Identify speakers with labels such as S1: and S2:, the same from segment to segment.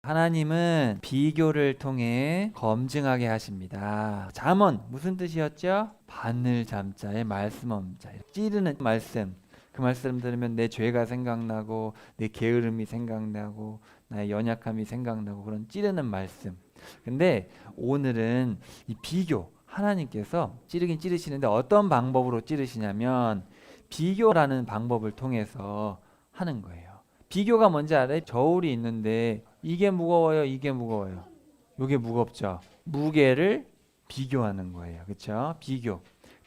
S1: 하나님은 비교를 통해 검증하게 하십니다. 잠언 무슨 뜻이었죠? 바늘 잠자에 말씀 엄자. 찌르는 말씀. 그 말씀 들으면 내 죄가 생각나고 내 게으름이 생각나고 나의 연약함이 생각나고 그런 찌르는 말씀. 근데 오늘은 이 비교, 하나님께서 찌르긴 찌르시는데 어떤 방법으로 찌르시냐면 비교라는 방법을 통해서 하는 거예요. 비교가 뭔지 알아요? 저울이 있는데 이게 무거워요, 이게 무거워요. 이게 무겁죠. 무게를 비교하는 거예요. 그렇죠? 비교.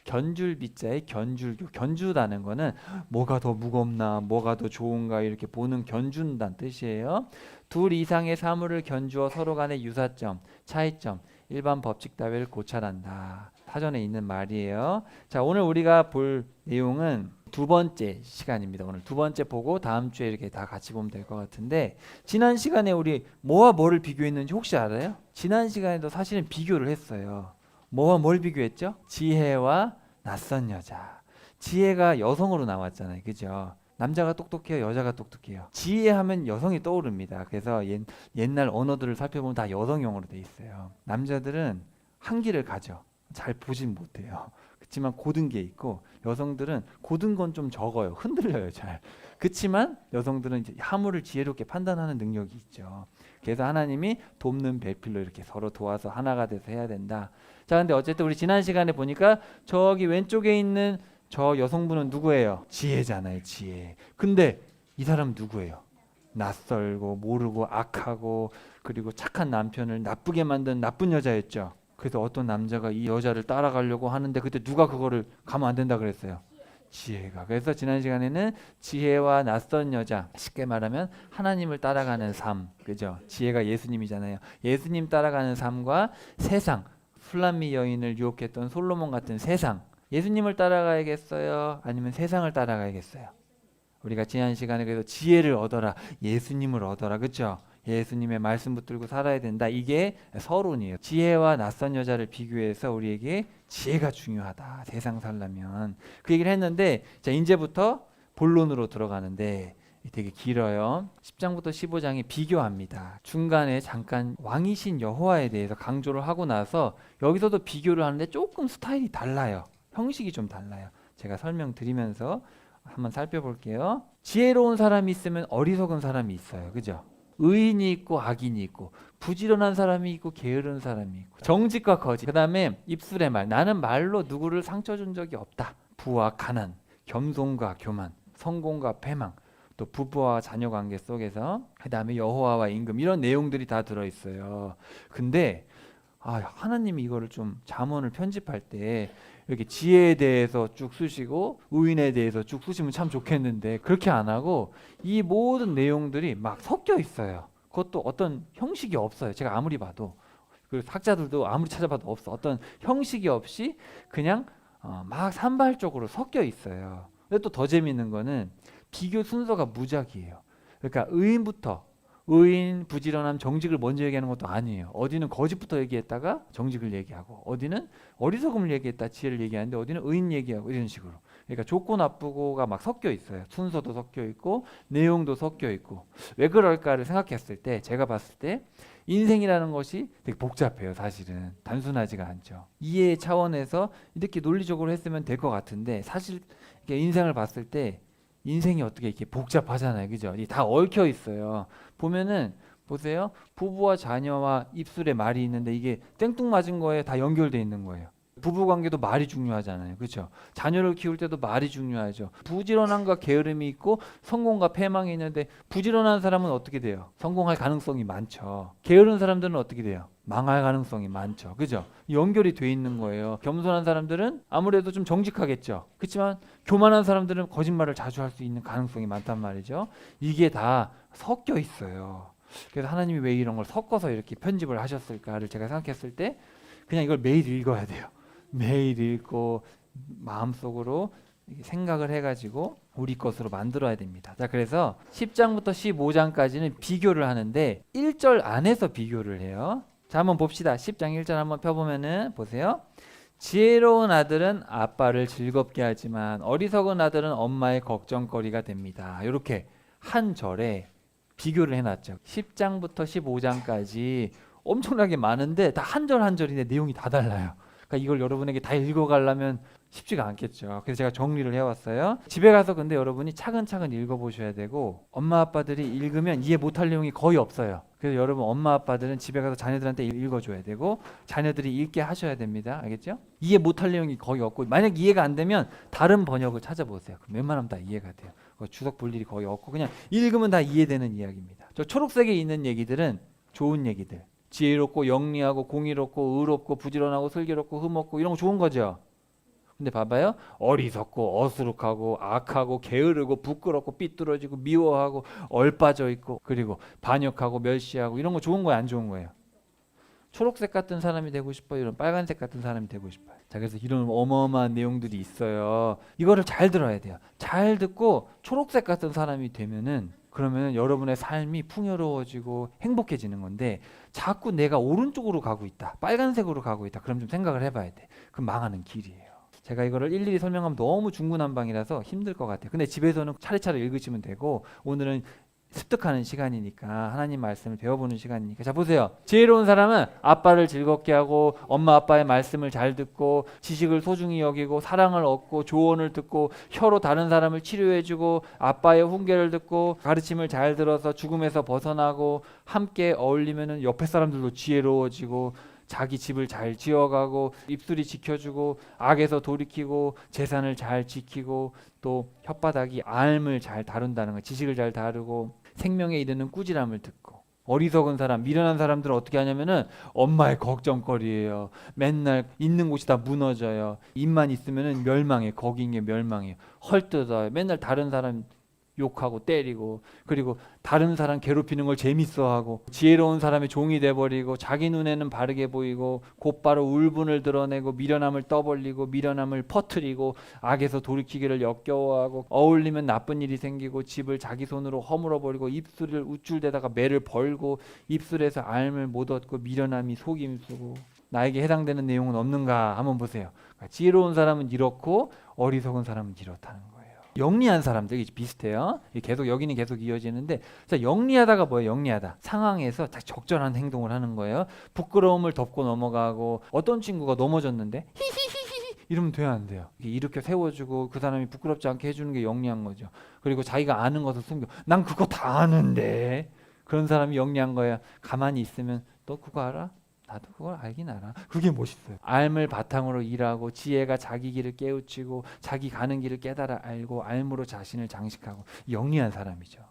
S1: 견줄비자의 견줄교. 견주다는 거는 뭐가 더 무겁나, 뭐가 더 좋은가 이렇게 보는 견준다는 뜻이에요. 둘 이상의 사물을 견주어 서로 간의 유사점, 차이점, 일반 법칙 따위를 고찰한다. 사전에 있는 말이에요. 자, 오늘 우리가 볼 내용은 두 번째 시간입니다. 오늘 두 번째 보고 다음 주에 이렇게 다 같이 보면 될 것 같은데, 지난 시간에 우리 뭐와 뭐를 비교했는지 혹시 알아요? 지난 시간에도 사실은 비교를 했어요. 뭐와 뭘 비교했죠? 지혜와 낯선 여자. 지혜가 여성으로 나왔잖아요. 그죠? 남자가 똑똑해요, 여자가 똑똑해요. 지혜하면 여성이 떠오릅니다. 그래서 옛날 언어들을 살펴보면 다 여성용어로 돼 있어요. 남자들은 한기를 가져. 잘 보진 못해요. 그렇지만 고든 게 있고, 여성들은 고든 건 좀 적어요. 흔들려요, 잘. 그렇지만 여성들은 이제 화물을 지혜롭게 판단하는 능력이 있죠. 그래서 하나님이 돕는 배필로 이렇게 서로 도와서 하나가 돼서 해야 된다. 자, 근데 어쨌든 우리 지난 시간에 보니까 저기 왼쪽에 있는 저 여성분은 누구예요? 지혜잖아요, 지혜. 근데 이 사람 누구예요? 낯설고 모르고 악하고 그리고 착한 남편을 나쁘게 만든 나쁜 여자였죠. 그래서 어떤 남자가 이 여자를 따라가려고 하는데 그때 누가 그거를 가면 안 된다 그랬어요? 지혜가. 그래서 지난 시간에는 지혜와 낯선 여자, 쉽게 말하면 하나님을 따라가는 삶, 그죠? 지혜가 예수님이잖아요. 예수님 따라가는 삶과 세상, 술람미 여인을 유혹했던 솔로몬 같은 세상, 예수님을 따라가야겠어요? 아니면 세상을 따라가야겠어요? 우리가 지난 시간에 그래서 지혜를 얻어라, 예수님을 얻어라, 그렇죠? 예수님의 말씀 붙들고 살아야 된다. 이게 서론이에요. 지혜와 낯선 여자를 비교해서 우리에게 지혜가 중요하다. 세상 살려면. 그 얘기를 했는데, 자, 이제부터 본론으로 들어가는데 되게 길어요. 10장부터 15장이 비교합니다. 중간에 잠깐 왕이신 여호와에 대해서 강조를 하고 나서 여기서도 비교를 하는데 조금 스타일이 달라요. 형식이 좀 달라요. 제가 설명드리면서 한번 살펴볼게요. 지혜로운 사람이 있으면 어리석은 사람이 있어요. 그죠? 의인이 있고 악인이 있고 부지런한 사람이 있고 게으른 사람이 있고 정직과 거짓, 그 다음에 입술의 말. 나는 말로 누구를 상처 준 적이 없다. 부와 가난, 겸손과 교만, 성공과 패망, 또 부부와 자녀 관계 속에서 그 다음에 여호와와 임금, 이런 내용들이 다 들어있어요. 근데 하나님이 이거를 좀 잠언을 편집할 때 이렇게 지혜에 대해서 쭉 쓰시고 의인에 대해서 쭉 쓰시면 참 좋겠는데 그렇게 안 하고 이 모든 내용들이 막 섞여 있어요. 그것도 어떤 형식이 없어요. 제가 아무리 봐도, 그리고 학자들도 아무리 찾아봐도 없어. 어떤 형식이 없이 그냥 막 산발적으로 섞여 있어요. 근데 또 더 재밌는 거는 비교 순서가 무작위예요. 그러니까 의인부터, 의인, 부지런함, 정직을 먼저 얘기하는 것도 아니에요. 어디는 거짓부터 얘기했다가 정직을 얘기하고, 어디는 어리석음을 얘기했다 지혜를 얘기하는데, 어디는 의인 얘기하고, 이런 식으로. 그러니까 좋고 나쁘고가 막 섞여 있어요. 순서도 섞여 있고 내용도 섞여 있고. 왜 그럴까를 생각했을 때, 제가 봤을 때 인생이라는 것이 되게 복잡해요. 사실은 단순하지가 않죠. 이해 차원에서 이렇게 논리적으로 했으면 될 것 같은데, 사실 이렇게 인생을 봤을 때 인생이 어떻게 이렇게 복잡하잖아요. 그죠? 이게 다 얽혀 있어요. 보면은 보세요. 부부와 자녀와 입술에 말이 있는데 이게 땡뚱맞은 거에 다 연결돼 있는 거예요. 부부 관계도 말이 중요하잖아요. 그렇죠? 자녀를 키울 때도 말이 중요하죠. 부지런함과 게으름이 있고 성공과 패망이 있는데, 부지런한 사람은 어떻게 돼요? 성공할 가능성이 많죠. 게으른 사람들은 어떻게 돼요? 망할 가능성이 많죠. 그죠? 연결이 돼 있는 거예요. 겸손한 사람들은 아무래도 좀 정직하겠죠. 그렇지만 교만한 사람들은 거짓말을 자주 할 수 있는 가능성이 많단 말이죠. 이게 다 섞여 있어요. 그래서 하나님이 왜 이런 걸 섞어서 이렇게 편집을 하셨을까를 제가 생각했을 때, 그냥 이걸 매일 읽어야 돼요. 매일 읽고 마음속으로 생각을 해가지고 우리 것으로 만들어야 됩니다. 자, 그래서 10장부터 15장까지는 비교를 하는데 1절 안에서 비교를 해요. 자, 한번 봅시다. 10장 1절 한번 펴보면은 보세요. 지혜로운 아들은 아빠를 즐겁게 하지만 어리석은 아들은 엄마의 걱정거리가 됩니다. 이렇게 한 절에 비교를 해놨죠. 10장부터 15장까지 엄청나게 많은데 다 한 절 한 절인데 내용이 다 달라요. 그러니까 이걸 여러분에게 다 읽어가려면 쉽지가 않겠죠. 그래서 제가 정리를 해왔어요. 집에 가서 근데 여러분이 차근차근 읽어보셔야 되고 엄마 아빠들이 읽으면 이해 못할 내용이 거의 없어요. 그래서 여러분 엄마 아빠들은 집에 가서 자녀들한테 읽어줘야 되고 자녀들이 읽게 하셔야 됩니다. 알겠죠? 이해 못할 내용이 거의 없고 만약 이해가 안 되면 다른 번역을 찾아보세요. 그럼 웬만하면 다 이해가 돼요. 주석 볼 일이 거의 없고 그냥 읽으면 다 이해되는 이야기입니다. 저 초록색에 있는 얘기들은 좋은 얘기들. 지혜롭고 영리하고 공의롭고 의롭고 부지런하고 슬기롭고 흠없고 이런 거 좋은 거죠. 근데 봐봐요. 어리석고 어수룩하고 악하고 게으르고 부끄럽고 삐뚤어지고 미워하고 얼빠져 있고 그리고 반역하고 멸시하고 이런 거 좋은 거예요, 안 좋은 거예요? 초록색 같은 사람이 되고 싶어요? 이런 빨간색 같은 사람이 되고 싶어요? 자, 그래서 이런 어마어마한 내용들이 있어요. 이거를 잘 들어야 돼요. 잘 듣고 초록색 같은 사람이 되면은 그러면 여러분의 삶이 풍요로워지고 행복해지는 건데 자꾸 내가 오른쪽으로 가고 있다, 빨간색으로 가고 있다, 그럼 좀 생각을 해봐야 돼. 그럼 망하는 길이에요. 제가 이거를 일일이 설명하면 너무 중구난방이라서 힘들 것 같아요. 근데 집에서는 차례차례 읽으시면 되고 오늘은 습득하는 시간이니까 하나님 말씀을 배워보는 시간이니까 자 보세요. 지혜로운 사람은 아빠를 즐겁게 하고 엄마 아빠의 말씀을 잘 듣고 지식을 소중히 여기고 사랑을 얻고 조언을 듣고 혀로 다른 사람을 치료해주고 아빠의 훈계를 듣고 가르침을 잘 들어서 죽음에서 벗어나고 함께 어울리면은 옆에 사람들도 지혜로워지고 자기 집을 잘 지어가고 입술이 지켜주고 악에서 돌이키고 재산을 잘 지키고 또 혓바닥이 앓음을 잘 다룬다는 거, 지식을 잘 다루고 생명에 이르는 꾸지람을 듣고 어리석은 사람, 미련한 사람들은 어떻게 하냐면은 엄마의 걱정거리예요. 맨날 있는 곳이 다 무너져요. 입만 있으면은 멸망해. 거기 있는 게 멸망해요. 헐뜯어요. 맨날 다른 사람 욕하고 때리고 그리고 다른 사람 괴롭히는 걸 재밌어하고 지혜로운 사람의 종이 돼버리고 자기 눈에는 바르게 보이고 곧바로 울분을 드러내고 미련함을 떠벌리고 미련함을 퍼뜨리고 악에서 돌이키기를 역겨워하고 어울리면 나쁜 일이 생기고 집을 자기 손으로 허물어버리고 입술을 우쭐대다가 매를 벌고 입술에서 앓음을 못 얻고 미련함이 속임수고 나에게 해당되는 내용은 없는가 한번 보세요. 지혜로운 사람은 이렇고 어리석은 사람은 이렇다는 거예요. 영리한 사람들 비슷해요. 계속 여기는 계속 이어지는데 자, 영리하다가 뭐예요? 영리하다. 상황에서 딱 적절한 행동을 하는 거예요. 부끄러움을 덮고 넘어가고 어떤 친구가 넘어졌는데 히히히히 이러면 돼야 안 돼요. 이렇게 세워주고 그 사람이 부끄럽지 않게 해주는 게 영리한 거죠. 그리고 자기가 아는 것을 숨겨. 난 그거 다 아는데. 그런 사람이 영리한 거야. 가만히 있으면 너 그거 알아? 나도 그걸 알긴 알아. 그게 멋있어요. 앓음을 바탕으로 일하고 지혜가 자기 길을 깨우치고 자기 가는 길을 깨달아 알고 앓음으로 자신을 장식하고 영리한 사람이죠.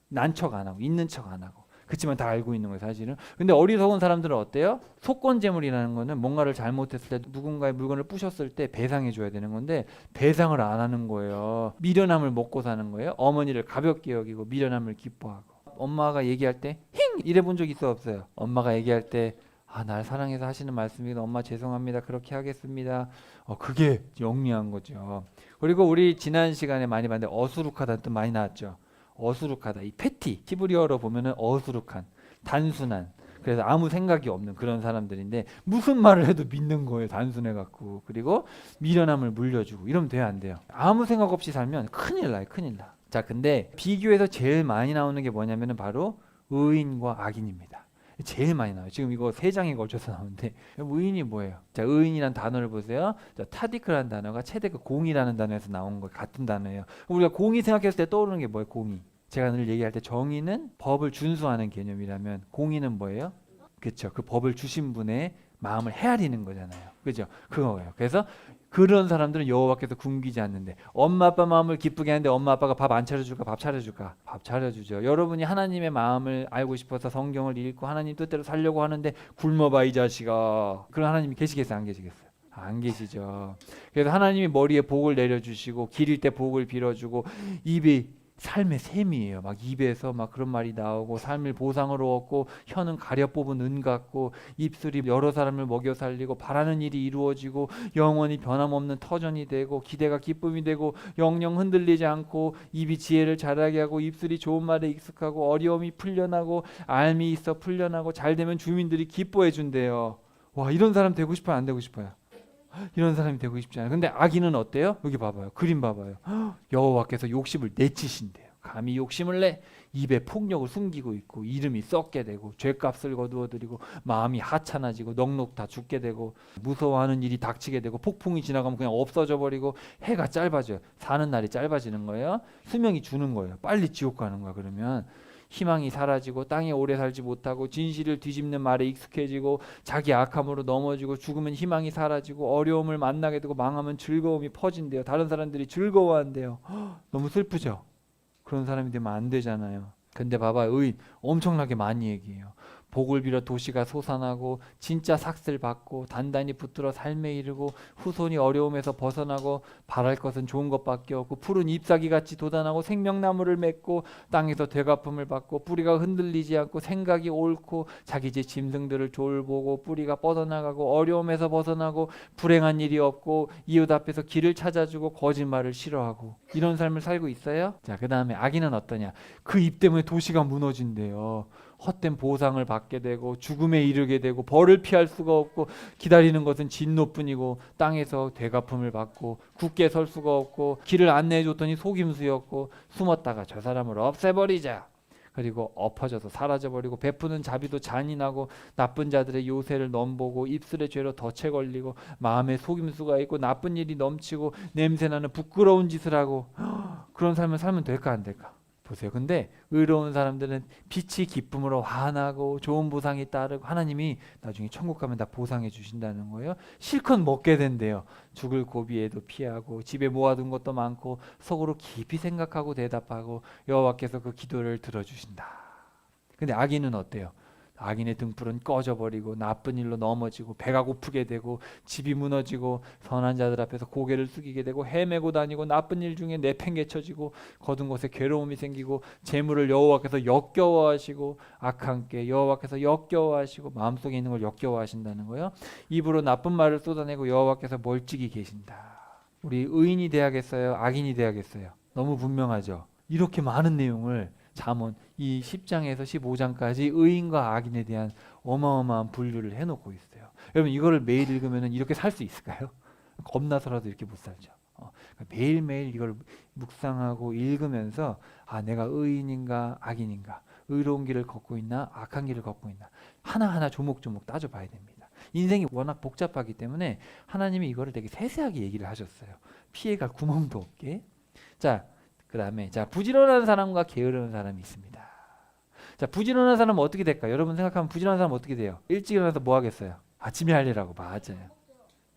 S1: 난 척 안 하고 있는 척 안 하고 그렇지만 다 알고 있는 거예요 사실은. 근데 어리석은 사람들은 어때요? 속건재물이라는 거는 뭔가를 잘못했을 때 누군가의 물건을 부셨을 때 배상해 줘야 되는 건데 배상을 안 하는 거예요. 미련함을 먹고 사는 거예요. 어머니를 가볍게 여기고 미련함을 기뻐하고 엄마가 얘기할 때 힝! 이래 본 적 있어 없어요? 엄마가 얘기할 때 날 사랑해서 하시는 말씀이긴 엄마 죄송합니다. 그렇게 하겠습니다. 그게 영리한 거죠. 그리고 우리 지난 시간에 많이 봤는데 어수룩하다는 뜻 많이 나왔죠. 어수룩하다. 이 패티, 히브리어로 보면은 어수룩한, 단순한. 그래서 아무 생각이 없는 그런 사람들인데 무슨 말을 해도 믿는 거예요. 단순해갖고. 그리고 미련함을 물려주고 이러면 돼요, 안 돼요? 아무 생각 없이 살면 큰일 나요, 큰일 나. 자, 근데 비교에서 제일 많이 나오는 게 뭐냐면은 바로 의인과 악인입니다. 제일 많이 나와요. 지금 이거 3장에 걸쳐서 나오는데 의인이 뭐예요? 자, 의인이란 단어를 보세요. 자, 타디크라는 단어가 체데크 공의라는 단어에서 나온 거 같은 단어예요. 우리가 공의 생각했을 때 떠오르는 게 뭐예요? 공의. 제가 늘 얘기할 때 정의는 법을 준수하는 개념이라면 공의는 뭐예요? 그렇죠. 그 법을 주신 분의 마음을 헤아리는 거잖아요. 그죠? 그거예요. 그래서 그런 사람들은 여호와께서 굶기지 않는데 엄마 아빠 마음을 기쁘게 하는데 엄마 아빠가 밥 안 차려줄까? 밥 차려줄까? 밥 차려주죠. 여러분이 하나님의 마음을 알고 싶어서 성경을 읽고 하나님 뜻대로 살려고 하는데 굶어봐 이 자식아. 그런 하나님이 계시겠어요? 안 계시겠어요? 안 계시죠. 그래서 하나님이 머리에 복을 내려주시고 기릴 때 복을 빌어주고 입이 삶의 셈이에요. 막 입에서 막 그런 말이 나오고 삶을 보상으로 얻고 혀는 가려 뽑은 은 같고 입술이 여러 사람을 먹여 살리고 바라는 일이 이루어지고 영원히 변함없는 터전이 되고 기대가 기쁨이 되고 영영 흔들리지 않고 입이 지혜를 자라게 하고 입술이 좋은 말에 익숙하고 어려움이 풀려나고 알미 있어 풀려나고 잘 되면 주민들이 기뻐해 준대요. 와, 이런 사람 되고 싶어요? 안 되고 싶어요? 이런 사람이 되고 싶지 않아요. 근데 악인은 어때요? 여기 봐봐요. 그림 봐봐요. 여호와께서 욕심을 내치신대요. 감히 욕심을 내 입에 폭력을 숨기고 있고 이름이 썩게 되고 죄값을 거두어 드리고 마음이 하찮아지고 넋넋 다 죽게 되고 무서워하는 일이 닥치게 되고 폭풍이 지나가면 그냥 없어져 버리고 해가 짧아져요. 사는 날이 짧아지는 거예요. 수명이 주는 거예요. 빨리 지옥 가는 거야. 그러면 희망이 사라지고 땅에 오래 살지 못하고 진실을 뒤집는 말에 익숙해지고 자기 악함으로 넘어지고 죽으면 희망이 사라지고 어려움을 만나게 되고 망하면 즐거움이 퍼진대요. 다른 사람들이 즐거워한대요. 너무 슬프죠. 그런 사람이 되면 안 되잖아요. 근데 봐봐, 의인 엄청나게 많이 얘기해요. 복을 빌어 도시가 솟아나고 진짜 삭슬 받고 단단히 붙들어 삶에 이르고 후손이 어려움에서 벗어나고 바랄 것은 좋은 것밖에 없고 푸른 잎사귀 같이 돋아나고 생명나무를 맺고 땅에서 되갚음을 받고 뿌리가 흔들리지 않고 생각이 옳고 자기 집 짐승들을 졸보고 뿌리가 뻗어나가고 어려움에서 벗어나고 불행한 일이 없고 이웃 앞에서 길을 찾아주고 거짓말을 싫어하고 이런 삶을 살고 있어요. 자, 그 다음에 악인은 어떠냐? 그 입 때문에 도시가 무너진대요. 헛된 보상을 받게 되고 죽음에 이르게 되고 벌을 피할 수가 없고 기다리는 것은 진노뿐이고 땅에서 되갚음을 받고 굳게 설 수가 없고 길을 안내해 줬더니 속임수였고 숨었다가 저 사람을 없애버리자. 그리고 엎어져서 사라져버리고 베푸는 자비도 잔인하고 나쁜 자들의 요새를 넘보고 입술의 죄로 덫에 걸리고 마음에 속임수가 있고 나쁜 일이 넘치고 냄새나는 부끄러운 짓을 하고 그런 삶을 살면 될까 안 될까? 보세요. 근데 의로운 사람들은 빛이 기쁨으로 환하고 좋은 보상이 따르고 하나님이 나중에 천국 가면 다 보상해 주신다는 거예요. 실컷 먹게 된대요. 죽을 고비에도 피하고 집에 모아둔 것도 많고 속으로 깊이 생각하고 대답하고 여호와께서 그 기도를 들어주신다. 근데 악인은 어때요? 악인의 등불은 꺼져버리고 나쁜 일로 넘어지고 배가 고프게 되고 집이 무너지고 선한 자들 앞에서 고개를 숙이게 되고 헤매고 다니고 나쁜 일 중에 내팽개쳐지고 거둔 곳에 괴로움이 생기고 재물을 여호와께서 역겨워하시고 악한 께 여호와께서 역겨워하시고 마음속에 있는 걸 역겨워하신다는 거예요. 입으로 나쁜 말을 쏟아내고 여호와께서 멀찍이 계신다. 우리 의인이 돼야겠어요? 악인이 돼야겠어요? 너무 분명하죠. 이렇게 많은 내용을 잠언 이 10장에서 15장까지 의인과 악인에 대한 어마어마한 분류를 해놓고 있어요. 여러분 이거를 매일 읽으면 이렇게 살 수 있을까요? 겁나서라도 이렇게 못 살죠. 그러니까 매일매일 이걸 묵상하고 읽으면서 아 내가 의인인가 악인인가 의로운 길을 걷고 있나 악한 길을 걷고 있나 하나하나 조목조목 따져봐야 됩니다. 인생이 워낙 복잡하기 때문에 하나님이 이거를 되게 세세하게 얘기를 하셨어요. 피해갈 구멍도 없게. 자, 그 다음에 자 부지런한 사람과 게으른 사람이 있습니다. 자 부지런한 사람은 어떻게 될까? 여러분 생각하면 부지런한 사람은 어떻게 돼요? 일찍 일어나서 뭐 하겠어요? 아침에 할 일하고 맞아요.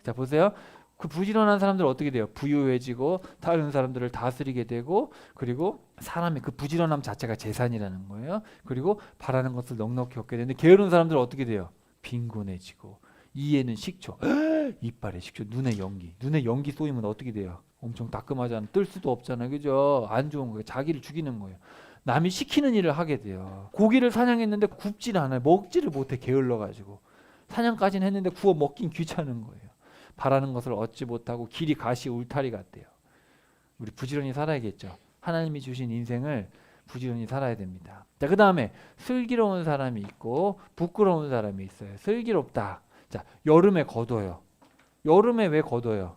S1: 자 보세요. 그 부지런한 사람들 어떻게 돼요? 부유해지고 다른 사람들을 다스리게 되고 그리고 사람의 그 부지런함 자체가 재산이라는 거예요. 그리고 바라는 것을 넉넉히 얻게 되는데 게으른 사람들은 어떻게 돼요? 빈곤해지고 이에는 식초, 이빨에 식초, 눈에 연기 쏘이면 어떻게 돼요? 엄청 따끔하잖아. 뜰 수도 없잖아요. 그죠? 안 좋은 거예요. 자기를 죽이는 거예요. 남이 시키는 일을 하게 돼요. 고기를 사냥했는데 굽질 않아요. 먹지를 못해 게을러가지고. 사냥까지는 했는데 구워 먹긴 귀찮은 거예요. 바라는 것을 얻지 못하고 길이 가시 울타리 같대요. 우리 부지런히 살아야겠죠. 하나님이 주신 인생을 부지런히 살아야 됩니다. 자, 그 다음에 슬기로운 사람이 있고 부끄러운 사람이 있어요. 슬기롭다. 자, 여름에 걷어요. 여름에 왜 걷어요?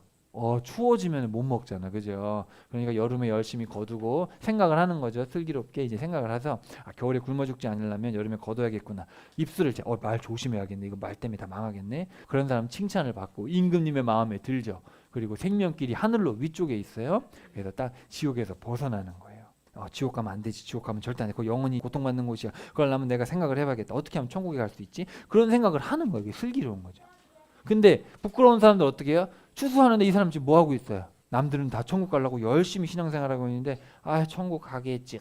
S1: 추워지면 못 먹잖아. 그죠? 그러니까 여름에 열심히 거두고 생각을 하는 거죠. 슬기롭게 이제 생각을 해서 겨울에 굶어 죽지 않으려면 여름에 거둬야겠구나. 입술을 말 조심해야겠네. 이거 말 때문에 다 망하겠네. 그런 사람 칭찬을 받고 임금님의 마음에 들죠. 그리고 생명길이 하늘로 위쪽에 있어요. 그래서 딱 지옥에서 벗어나는 거예요. 지옥 가면 안 되지. 지옥 가면 절대 안 돼. 그 영원히 고통받는 곳이야. 그러려면 내가 생각을 해봐야겠다. 어떻게 하면 천국에 갈 수 있지? 그런 생각을 하는 거예요. 이게 슬기로운 거죠. 근데 부끄러운 사람들 어떻게 해요? 추수하는데 이 사람 지금 뭐 하고 있어요? 남들은 다 천국 가려고 열심히 신앙생활하고 있는데 천국 가겠지.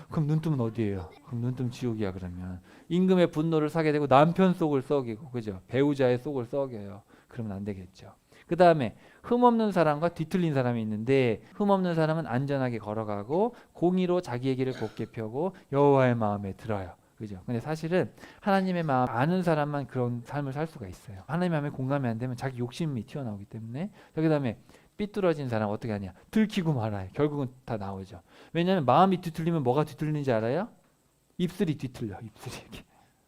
S1: 그럼 눈 뜨면 어디예요? 그럼 눈 뜨면 지옥이야. 그러면 임금의 분노를 사게 되고 남편 속을 썩이고 그죠? 배우자의 속을 썩여요. 그러면 안 되겠죠. 그 다음에 흠없는 사람과 뒤틀린 사람이 있는데 흠없는 사람은 안전하게 걸어가고 공의로 자기의 길을 곱게 펴고 여호와의 마음에 들어요. 그죠? 근데 사실은 하나님의 마음 아는 사람만 그런 삶을 살 수가 있어요. 하나님의 마음에 공감이 안 되면 자기 욕심이 튀어나오기 때문에. 그 다음에 삐뚤어진 사람 어떻게 하냐? 들키고 말아요. 결국은 다 나오죠. 왜냐하면 마음이 뒤틀리면 뭐가 뒤틀리는지 알아요? 입술이 뒤틀려. 입술이 이렇게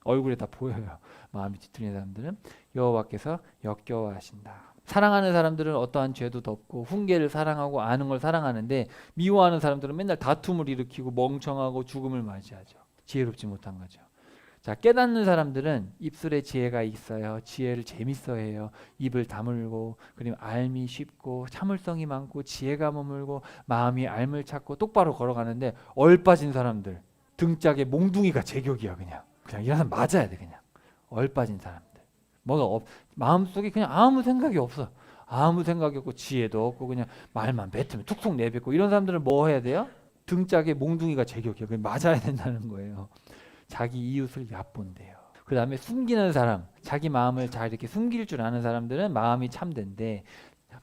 S1: 얼굴에 다 보여요. 마음이 뒤틀린 사람들은 여호와께서 역겨워하신다. 사랑하는 사람들은 어떠한 죄도 덮고 훈계를 사랑하고 아는 걸 사랑하는데 미워하는 사람들은 맨날 다툼을 일으키고 멍청하고 죽음을 맞이하죠. 지혜롭지 못한 거죠. 자, 깨닫는 사람들은 입술에 지혜가 있어요. 지혜를 재밌어해요. 입을 다물고, 그리고 알미 쉽고 참을성이 많고 지혜가 머물고 마음이 알물 찾고 똑바로 걸어가는데 얼빠진 사람들, 등짝에 몽둥이가 제격이야. 그냥 이런 사람 맞아야 돼. 그냥 얼빠진 사람들. 마음속에 그냥 아무 생각이 없어. 아무 생각이 없고 지혜도 없고 그냥 말만 뱉으면 툭툭 내뱉고 이런 사람들은 뭐 해야 돼요? 등짝에 몽둥이가 제격이야. 그냥 맞아야 된다는 거예요. 자기 이웃을 얕본대요. 그 다음에 숨기는 사람, 자기 마음을 잘 이렇게 숨길 줄 아는 사람들은 마음이 참된데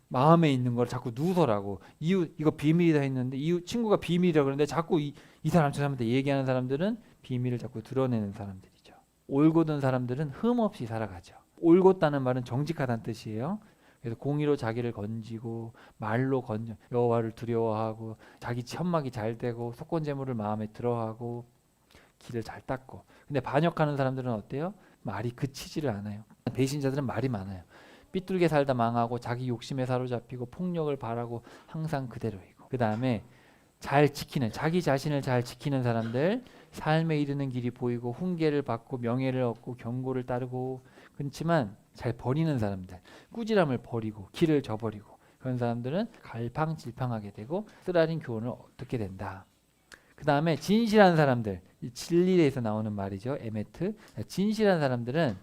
S1: 마음에 있는 걸 자꾸 누설하고 이웃 이거 비밀이다 했는데 이웃 친구가 비밀이라 그러는데 자꾸 이 사람 저 사람한테 얘기하는 사람들은 비밀을 자꾸 드러내는 사람들이죠. 올곧은 사람들은 흠 없이 살아가죠. 올곧다는 말은 정직하다는 뜻이에요. 그래서 공의로 자기를 건지고 말로 건져 여호와를 두려워하고 자기 천막이 잘 되고 속건재물을 마음에 들어하고 길을 잘 닦고. 근데 반역하는 사람들은 어때요? 말이 그치지를 않아요. 배신자들은 말이 많아요. 삐뚤게 살다 망하고 자기 욕심에 사로잡히고 폭력을 바라고 항상 그대로이고. 그 다음에 잘 지키는 자기 자신을 잘 지키는 사람들, 삶에 이르는 길이 보이고 훈계를 받고 명예를 얻고 경고를 따르고 그렇지만 잘 버리는 사람들, 꾸지람을 버리고 길을 저버리고 그런 사람들은 갈팡질팡하게 되고 쓰라린 교훈을 듣게 된다. 그 다음에 진실한 사람들, 이 진리에서 나오는 말이죠. 에메트. 진실한 사람들은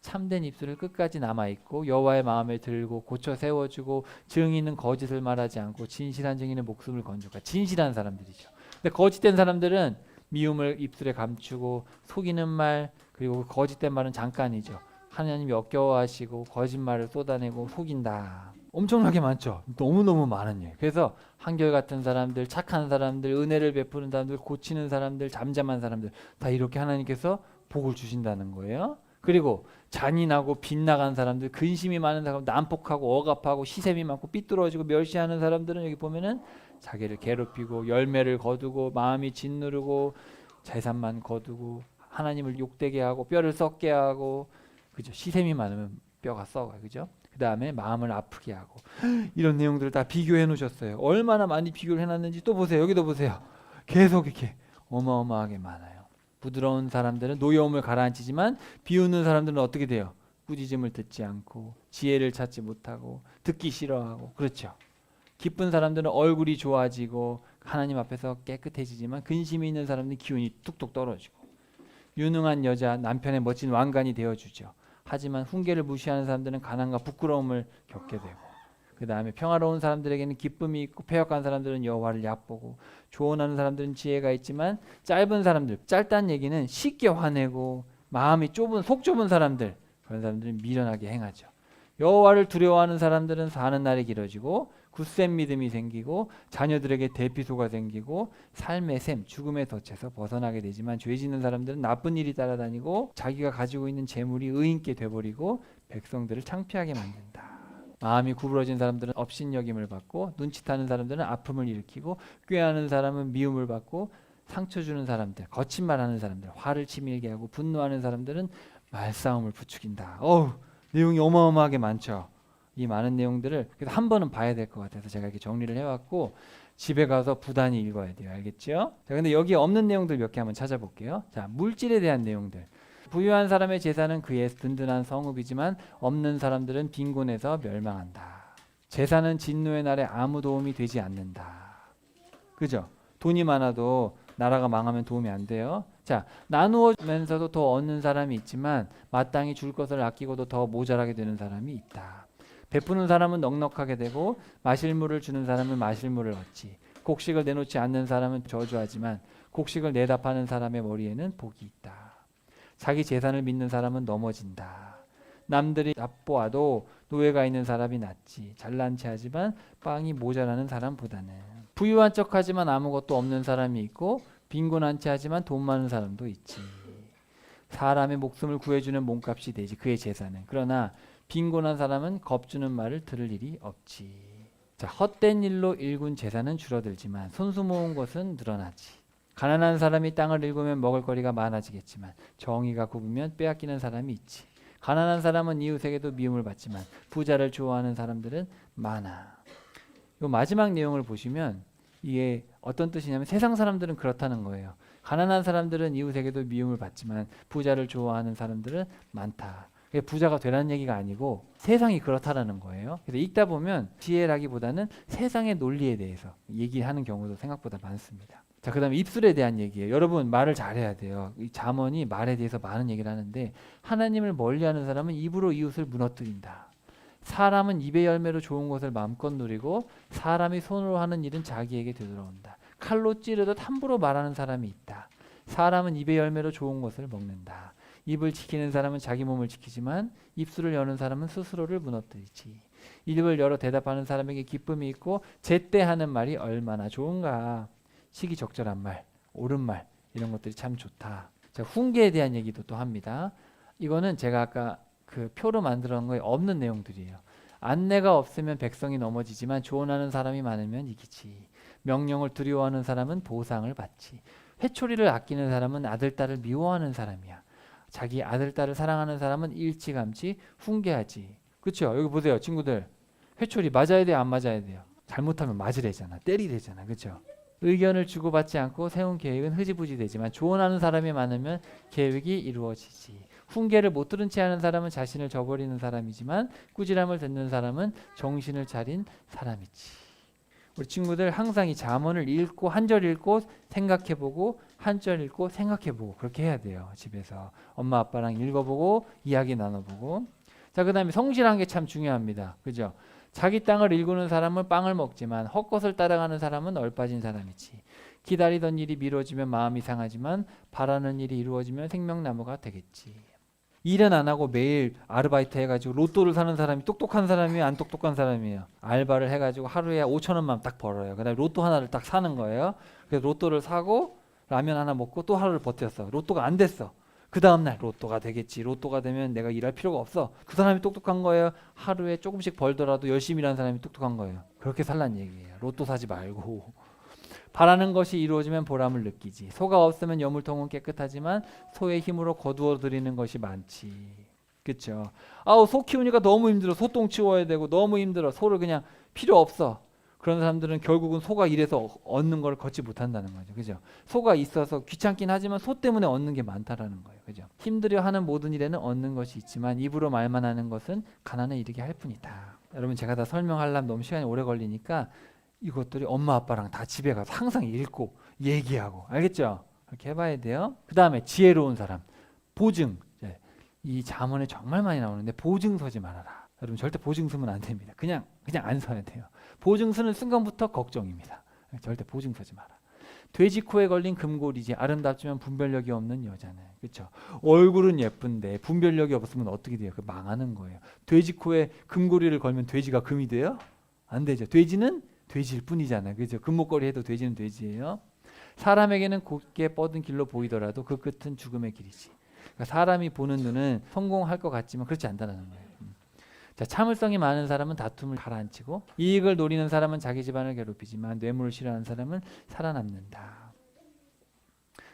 S1: 참된 입술을 끝까지 남아있고 여호와의 마음을 들고 고쳐 세워주고 증인은 거짓을 말하지 않고 진실한 증인은 목숨을 건져가. 진실한 사람들이죠. 근데 거짓된 사람들은 미움을 입술에 감추고 속이는 말 그리고 거짓된 말은 잠깐이죠. 하나님이 역겨워하시고 거짓말을 쏟아내고 속인다. 엄청나게 많죠. 너무너무 많은 일. 그래서 한결같은 사람들, 착한 사람들, 은혜를 베푸는 사람들, 고치는 사람들, 잠잠한 사람들 다 이렇게 하나님께서 복을 주신다는 거예요. 그리고 잔인하고 빗나간 사람들, 근심이 많은 사람, 난폭하고 억압하고 시샘이 많고 삐뚤어지고 멸시하는 사람들은 여기 보면은 자기를 괴롭히고 열매를 거두고 마음이 짓누르고 재산만 거두고 하나님을 욕되게 하고 뼈를 썩게 하고 그죠? 시샘이 많으면 뼈가 썩어요. 그죠? 그 다음에 마음을 아프게 하고 이런 내용들을 다 비교해 놓으셨어요. 얼마나 많이 비교를 해놨는지 또 보세요. 여기도 보세요. 계속 이렇게 어마어마하게 많아요. 부드러운 사람들은 노여움을 가라앉히지만 비웃는 사람들은 어떻게 돼요? 꾸짖음을 듣지 않고 지혜를 찾지 못하고 듣기 싫어하고 그렇죠. 기쁜 사람들은 얼굴이 좋아지고 하나님 앞에서 깨끗해지지만 근심이 있는 사람들은 기운이 뚝뚝 떨어지고 유능한 여자 남편의 멋진 왕관이 되어주죠. 하지만 훈계를 무시하는 사람들은 가난과 부끄러움을 겪게 되고 그 다음에 평화로운 사람들에게는 기쁨이 있고 패역한 사람들은 여호와를 얕보고 조언하는 사람들은 지혜가 있지만 짧은 사람들, 짧다는 얘기는 쉽게 화내고 마음이 속 좁은 사람들 그런 사람들은 미련하게 행하죠. 여호와를 두려워하는 사람들은 사는 날이 길어지고 굳센 믿음이 생기고 자녀들에게 대피소가 생기고 삶의 샘, 죽음의 덫에서 벗어나게 되지만 죄 짓는 사람들은 나쁜 일이 따라다니고 자기가 가지고 있는 재물이 의인께 돼버리고 백성들을 창피하게 만든다. 마음이 구부러진 사람들은 업신여김을 받고 눈치타는 사람들은 아픔을 일으키고 꾀하는 사람은 미움을 받고 상처 주는 사람들, 거친 말하는 사람들, 화를 치밀게 하고 분노하는 사람들은 말싸움을 부추긴다. 내용이 어마어마하게 많죠. 이 많은 내용들을 그래서 한 번은 봐야 될 것 같아서 제가 이렇게 정리를 해왔고 집에 가서 부단히 읽어야 돼요. 알겠죠? 자, 근데 여기에 없는 내용들 몇 개 한번 찾아볼게요. 자, 물질에 대한 내용들. 부유한 사람의 재산은 그의 든든한 성읍이지만 없는 사람들은 빈곤해서 멸망한다. 재산은 진노의 날에 아무 도움이 되지 않는다. 그죠? 돈이 많아도 나라가 망하면 도움이 안 돼요. 자, 나누어면서도 더 얻는 사람이 있지만 마땅히 줄 것을 아끼고도 더 모자라게 되는 사람이 있다. 베푸는 사람은 넉넉하게 되고 마실 물을 주는 사람은 마실 물을 얻지. 곡식을 내놓지 않는 사람은 저주하지만 곡식을 내다 파는 사람의 머리에는 복이 있다. 자기 재산을 믿는 사람은 넘어진다. 남들이 납보아도 노예가 있는 사람이 낫지. 잘난 체하지만 빵이 모자라는 사람보다는. 부유한 척하지만 아무것도 없는 사람이 있고 빈곤한 체하지만 돈 많은 사람도 있지. 사람의 목숨을 구해주는 몸값이 되지 그의 재산은. 그러나 빈곤한 사람은 겁주는 말을 들을 일이 없지. 자, 헛된 일로 일군 재산은 줄어들지만 손수 모은 것은 늘어나지. 가난한 사람이 땅을 일구면 먹을 거리가 많아지겠지만 정의가 굽으면 빼앗기는 사람이 있지. 가난한 사람은 이웃에게도 미움을 받지만 부자를 좋아하는 사람들은 많아. 이 마지막 내용을 보시면 이게 어떤 뜻이냐면 세상 사람들은 그렇다는 거예요. 가난한 사람들은 이웃에게도 미움을 받지만 부자를 좋아하는 사람들은 많다. 그게 부자가 되라는 얘기가 아니고 세상이 그렇다라는 거예요. 그래서 읽다 보면 지혜라기보다는 세상의 논리에 대해서 얘기하는 경우도 생각보다 많습니다. 자, 그다음에 입술에 대한 얘기예요. 여러분 말을 잘해야 돼요. 이 잠언이 말에 대해서 많은 얘기를 하는데 하나님을 멀리하는 사람은 입으로 이웃을 무너뜨린다. 사람은 입의 열매로 좋은 것을 마음껏 누리고 사람이 손으로 하는 일은 자기에게 되돌아온다. 칼로 찌르듯 함부로 말하는 사람이 있다. 사람은 입의 열매로 좋은 것을 먹는다. 입을 지키는 사람은 자기 몸을 지키지만 입술을 여는 사람은 스스로를 무너뜨리지. 입을 열어 대답하는 사람에게 기쁨이 있고 제때 하는 말이 얼마나 좋은가. 시기적절한 말, 옳은 말 이런 것들이 참 좋다. 자, 훈계에 대한 얘기도 또 합니다. 이거는 제가 아까 그 표로 만들어 놓은 거에 없는 내용들이에요. 안내가 없으면 백성이 넘어지지만 조언하는 사람이 많으면 이기지. 명령을 두려워하는 사람은 보상을 받지. 회초리를 아끼는 사람은 아들, 딸을 미워하는 사람이야. 자기 아들, 딸을 사랑하는 사람은 일찌감치 훈계하지. 그렇죠? 여기 보세요, 친구들. 회초리 맞아야 돼요, 안 맞아야 돼요? 잘못하면 맞으래잖아, 때리래잖아, 그렇죠? 의견을 주고받지 않고 세운 계획은 흐지부지 되지만 조언하는 사람이 많으면 계획이 이루어지지. 훈계를 못 들은 채 하는 사람은 자신을 저버리는 사람이지만 꾸지람을 듣는 사람은 정신을 차린 사람이지. 우리 친구들 항상 이 잠언을 읽고 한 절 읽고 생각해보고 한 절 읽고 생각해보고 그렇게 해야 돼요. 집에서 엄마 아빠랑 읽어보고 이야기 나눠보고. 자, 그 다음에 성실한 게 참 중요합니다. 그죠? 자기 땅을 일구는 사람은 빵을 먹지만 헛것을 따라가는 사람은 얼빠진 사람이지. 기다리던 일이 미뤄지면 마음이 상하지만 바라는 일이 이루어지면 생명나무가 되겠지. 일은 안 하고 매일 아르바이트 해가지고 로또를 사는 사람이 똑똑한 사람이에요, 안 똑똑한 사람이에요? 알바를 해가지고 하루에 5천 원만 딱 벌어요. 그다음에 로또 하나를 딱 사는 거예요. 그래서 로또를 사고 라면 하나 먹고 또 하루를 버텼어. 로또가 안 됐어. 그 다음날 로또가 되겠지. 로또가 되면 내가 일할 필요가 없어. 그 사람이 똑똑한 거예요. 하루에 조금씩 벌더라도 열심히 일하는 사람이 똑똑한 거예요. 그렇게 살란 얘기예요. 로또 사지 말고. 바라는 것이 이루어지면 보람을 느끼지. 소가 없으면 여물통은 깨끗하지만 소의 힘으로 거두어 들이는 것이 많지. 그렇죠? 아우, 소 키우니까 너무 힘들어. 소똥 치워야 되고 너무 힘들어. 소를 그냥 필요 없어. 그런 사람들은 결국은 소가 일해서 얻는 걸 걷지 못한다는 거죠. 그죠? 소가 있어서 귀찮긴 하지만 소 때문에 얻는 게 많다라는 거예요. 그죠? 힘들여 하는 모든 일에는 얻는 것이 있지만 입으로 말만 하는 것은 가난에 이르게 할 뿐이다. 여러분, 제가 다 설명하려면 너무 시간이 오래 걸리니까 이것들이 엄마 아빠랑 다 집에 가서 항상 읽고 얘기하고, 알겠죠? 그렇게 해봐야 돼요. 그 다음에 지혜로운 사람, 보증. 이 잠언에 정말 많이 나오는데 보증 서지 말아라. 여러분, 절대 보증 쓰면 안 됩니다. 그냥 안 서야 돼요. 보증 쓰는 순간부터 걱정입니다. 절대 보증 서지 마라. 돼지 코에 걸린 금고리지 아름답지만 분별력이 없는 여자는. 그렇죠? 얼굴은 예쁜데 분별력이 없으면 어떻게 돼요? 그 망하는 거예요. 돼지 코에 금고리를 걸면 돼지가 금이 돼요? 안 되죠. 돼지는 돼지일 뿐이잖아요. 그죠? 금목걸이 해도 돼지는 돼지예요. 사람에게는 곧게 뻗은 길로 보이더라도 그 끝은 죽음의 길이지. 그러니까 사람이 보는 눈은 성공할 것 같지만 그렇지 않다는 거예요. 자, 참을성이 많은 사람은 다툼을 가라앉히고 이익을 노리는 사람은 자기 집안을 괴롭히지만 뇌물을 싫어하는 사람은 살아남는다.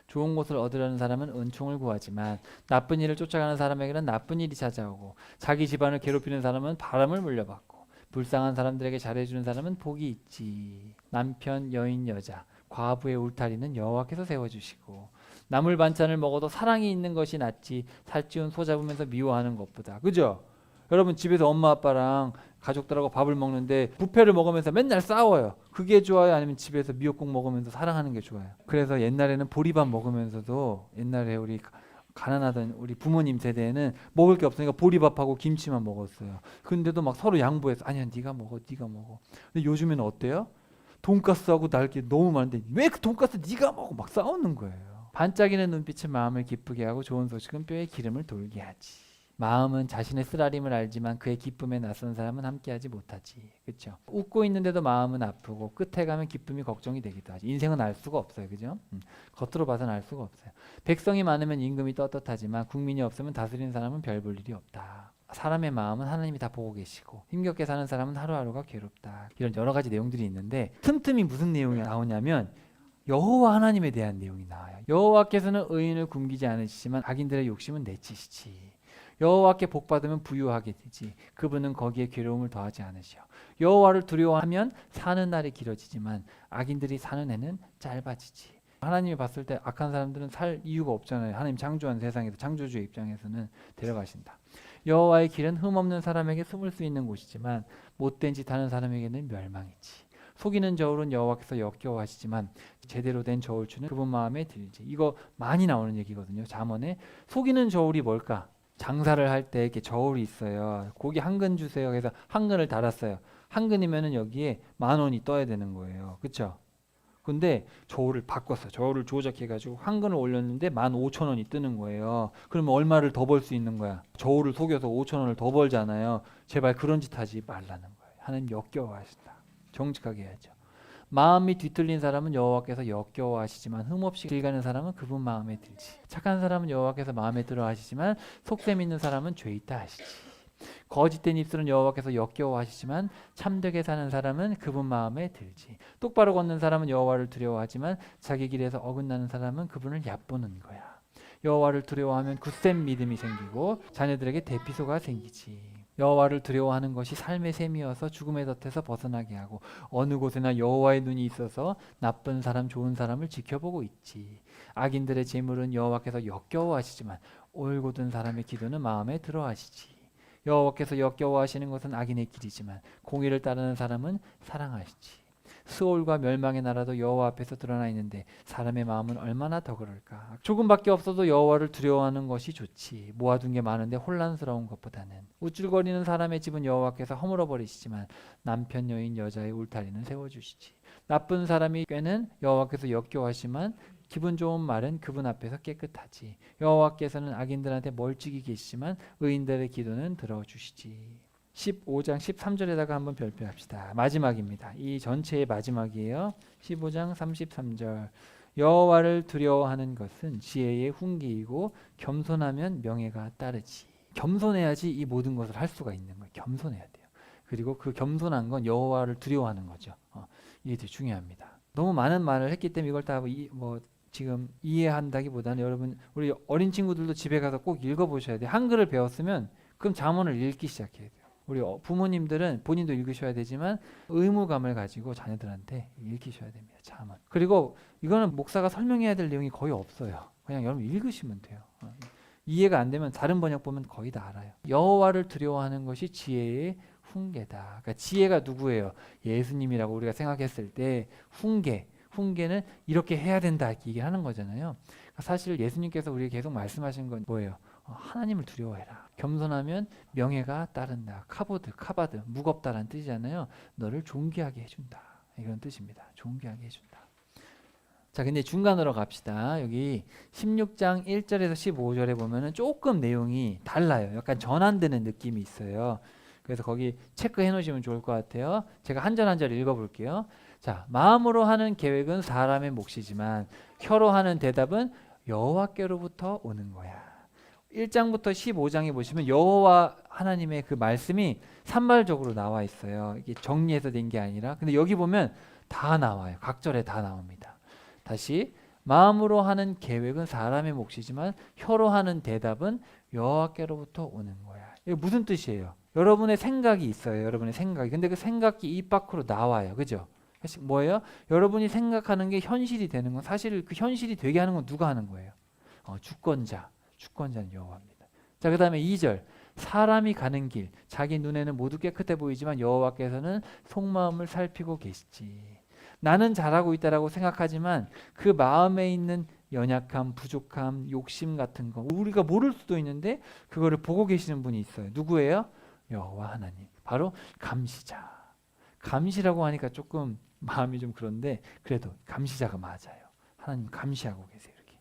S1: 좋은 것을 얻으려는 사람은 은총을 구하지만 나쁜 일을 쫓아가는 사람에게는 나쁜 일이 찾아오고 자기 집안을 괴롭히는 사람은 바람을 물려받고 불쌍한 사람들에게 잘해주는 사람은 복이 있지. 남편, 여인, 여자, 과부의 울타리는 여호와께서 세워주시고 나물 반찬을 먹어도 사랑이 있는 것이 낫지 살찌운 소 잡으면서 미워하는 것보다. 그죠? 여러분, 집에서 엄마 아빠랑 가족들하고 밥을 먹는데 뷔페를 먹으면서 맨날 싸워요. 그게 좋아요? 아니면 집에서 미역국 먹으면서 사랑하는 게 좋아요? 그래서 옛날에는 보리밥 먹으면서도, 옛날에 우리 가난하던 우리 부모님 세대에는 먹을 게 없으니까 보리밥하고 김치만 먹었어요. 근데도 막 서로 양보해서 아니야, 네가 먹어. 근데 요즘에는 어때요? 돈가스하고 날게 너무 많은데 왜 그 돈가스 네가 먹어? 막 싸우는 거예요. 반짝이는 눈빛은 마음을 기쁘게 하고 좋은 소식은 뼈에 기름을 돌게 하지. 마음은 자신의 쓰라림을 알지만 그의 기쁨에 낯선 사람은 함께하지 못하지. 그렇죠? 웃고 있는데도 마음은 아프고 끝에 가면 기쁨이 걱정이 되기도 하지. 인생은 알 수가 없어요. 그죠? 겉으로 봐서는 알 수가 없어요. 백성이 많으면 임금이 떳떳하지만 국민이 없으면 다스리는 사람은 별 볼 일이 없다. 사람의 마음은 하나님이 다 보고 계시고 힘겹게 사는 사람은 하루하루가 괴롭다. 이런 여러 가지 내용들이 있는데 틈틈이 무슨 내용이 나오냐면 여호와 하나님에 대한 내용이 나와요. 여호와께서는 의인을 굶기지 않으시지만 악인들의 욕심은 내치시지. 여호와께 복 받으면 부유하게 되지. 그분은 거기에 괴로움을 더하지 않으시오. 여호와를 두려워하면 사는 날이 길어지지만 악인들이 사는 해는 짧아지지. 하나님이 봤을 때 악한 사람들은 살 이유가 없잖아요. 하나님 창조한 세상에서 창조주의 입장에서는 데려가신다. 여호와의 길은 흠없는 사람에게 숨을 수 있는 곳이지만 못된 짓 하는 사람에게는 멸망이지. 속이는 저울은 여호와께서 역겨워하시지만 제대로 된 저울추는 그분 마음에 들지. 이거 많이 나오는 얘기거든요. 잠언에 속이는 저울이 뭘까? 장사를 할 때 이렇게 저울이 있어요. 고기 한 근 주세요. 그래서 한 근을 달았어요. 한 근이면은 여기에 10,000원이 떠야 되는 거예요. 그렇죠? 근데 저울을 바꿨어. 저울을 조작해가지고 한 근을 올렸는데 15,000원이 뜨는 거예요. 그러면 얼마를 더 벌 수 있는 거야? 저울을 속여서 5,000원을 더 벌잖아요. 제발 그런 짓 하지 말라는 거예요. 하나님 역겨워하신다. 정직하게 해야죠. 마음이 뒤틀린 사람은 여호와께서 역겨워하시지만 흠없이 길 가는 사람은 그분 마음에 들지. 착한 사람은 여호와께서 마음에 들어 하시지만 속셈 있는 사람은 죄 있다 하시지. 거짓된 입술은 여호와께서 역겨워하시지만 참되게 사는 사람은 그분 마음에 들지. 똑바로 걷는 사람은 여호와를 두려워하지만 자기 길에서 어긋나는 사람은 그분을 얕보는 거야. 여호와를 두려워하면 굳센 믿음이 생기고 자녀들에게 대피소가 생기지. 여호와를 두려워하는 것이 삶의 셈이어서 죽음의 덫에서 벗어나게 하고 어느 곳에나 여호와의 눈이 있어서 나쁜 사람 좋은 사람을 지켜보고 있지. 악인들의 재물은 여호와께서 역겨워하시지만 올곧은 사람의 기도는 마음에 들어하시지. 여호와께서 역겨워하시는 것은 악인의 길이지만 공의를 따르는 사람은 사랑하시지. 수올과 멸망의 나라도 여호와 앞에서 드러나 있는데 사람의 마음은 얼마나 더 그럴까. 조금밖에 없어도 여호와를 두려워하는 것이 좋지. 모아둔 게 많은데 혼란스러운 것보다는. 우쭐거리는 사람의 집은 여호와께서 허물어 버리시지만 남편 여인 여자의 울타리는 세워주시지. 나쁜 사람이 꾀는 여호와께서 역겨워하시지만 기분 좋은 말은 그분 앞에서 깨끗하지. 여호와께서는 악인들한테 멀찍이 계시지만 의인들의 기도는 들어주시지. 15장 13절에다가 한번 별표합시다. 마지막입니다. 이 전체의 마지막이에요. 15장 33절. 여호와를 두려워하는 것은 지혜의 훈계이고 겸손하면 명예가 따르지. 겸손해야지 이 모든 것을 할 수가 있는 거예요. 겸손해야 돼요. 그리고 그 겸손한 건 여호와를 두려워하는 거죠. 이게 되게 중요합니다. 너무 많은 말을 했기 때문에 이걸 다 지금 이해한다기보다는 여러분 우리 어린 친구들도 집에 가서 꼭 읽어보셔야 돼요. 한글을 배웠으면 그럼 잠언을 읽기 시작해야 돼요. 우리 부모님들은 본인도 읽으셔야 되지만 의무감을 가지고 자녀들한테 읽히셔야 됩니다. 잠언. 그리고 이거는 목사가 설명해야 될 내용이 거의 없어요. 그냥 여러분 읽으시면 돼요. 이해가 안 되면 다른 번역 보면 거의 다 알아요. 여호와를 두려워하는 것이 지혜의 훈계다. 그러니까 지혜가 누구예요? 예수님이라고 우리가 생각했을 때 훈계는 이렇게 해야 된다 이렇게 얘기를 하는 거잖아요. 사실 예수님께서 우리에게 계속 말씀하신 건 뭐예요? 하나님을 두려워해라. 겸손하면 명예가 따른다. 카바드 무겁다라는 뜻이잖아요. 너를 존귀하게 해준다. 이런 뜻입니다. 존귀하게 해준다. 자, 근데 중간으로 갑시다. 여기 16장 1절에서 15절에 보면은 조금 내용이 달라요. 약간 전환되는 느낌이 있어요. 그래서 거기 체크해 놓으시면 좋을 것 같아요. 제가 한 절 한 절 읽어볼게요. 자, 마음으로 하는 계획은 사람의 몫이지만 혀로 하는 대답은 여호와께로부터 오는 거야. 1장부터 15장에 보시면 여호와 하나님의 그 말씀이 산발적으로 나와 있어요. 이게 정리해서 된 게 아니라. 근데 여기 보면 다 나와요. 각절에 다 나옵니다. 다시 마음으로 하는 계획은 사람의 몫이지만 혀로 하는 대답은 여호와께로부터 오는 거야. 이게 무슨 뜻이에요? 여러분의 생각이 있어요. 여러분의 생각이. 근데 그 생각이 입 밖으로 나와요. 그죠? 뭐예요? 여러분이 생각하는 게 현실이 되는 건 사실 그 현실이 되게 하는 건 누가 하는 거예요? 주권자는 여호와입니다. 자, 그다음에 2절. 사람이 가는 길 자기 눈에는 모두 깨끗해 보이지만 여호와께서는 속마음을 살피고 계시지. 나는 잘하고 있다라고 생각하지만 그 마음에 있는 연약함, 부족함, 욕심 같은 거 우리가 모를 수도 있는데 그거를 보고 계시는 분이 있어요. 누구예요? 여호와 하나님. 바로 감시자. 감시라고 하니까 조금 마음이 좀 그런데 그래도 감시자가 맞아요. 하나님 감시하고 계세요. 이렇게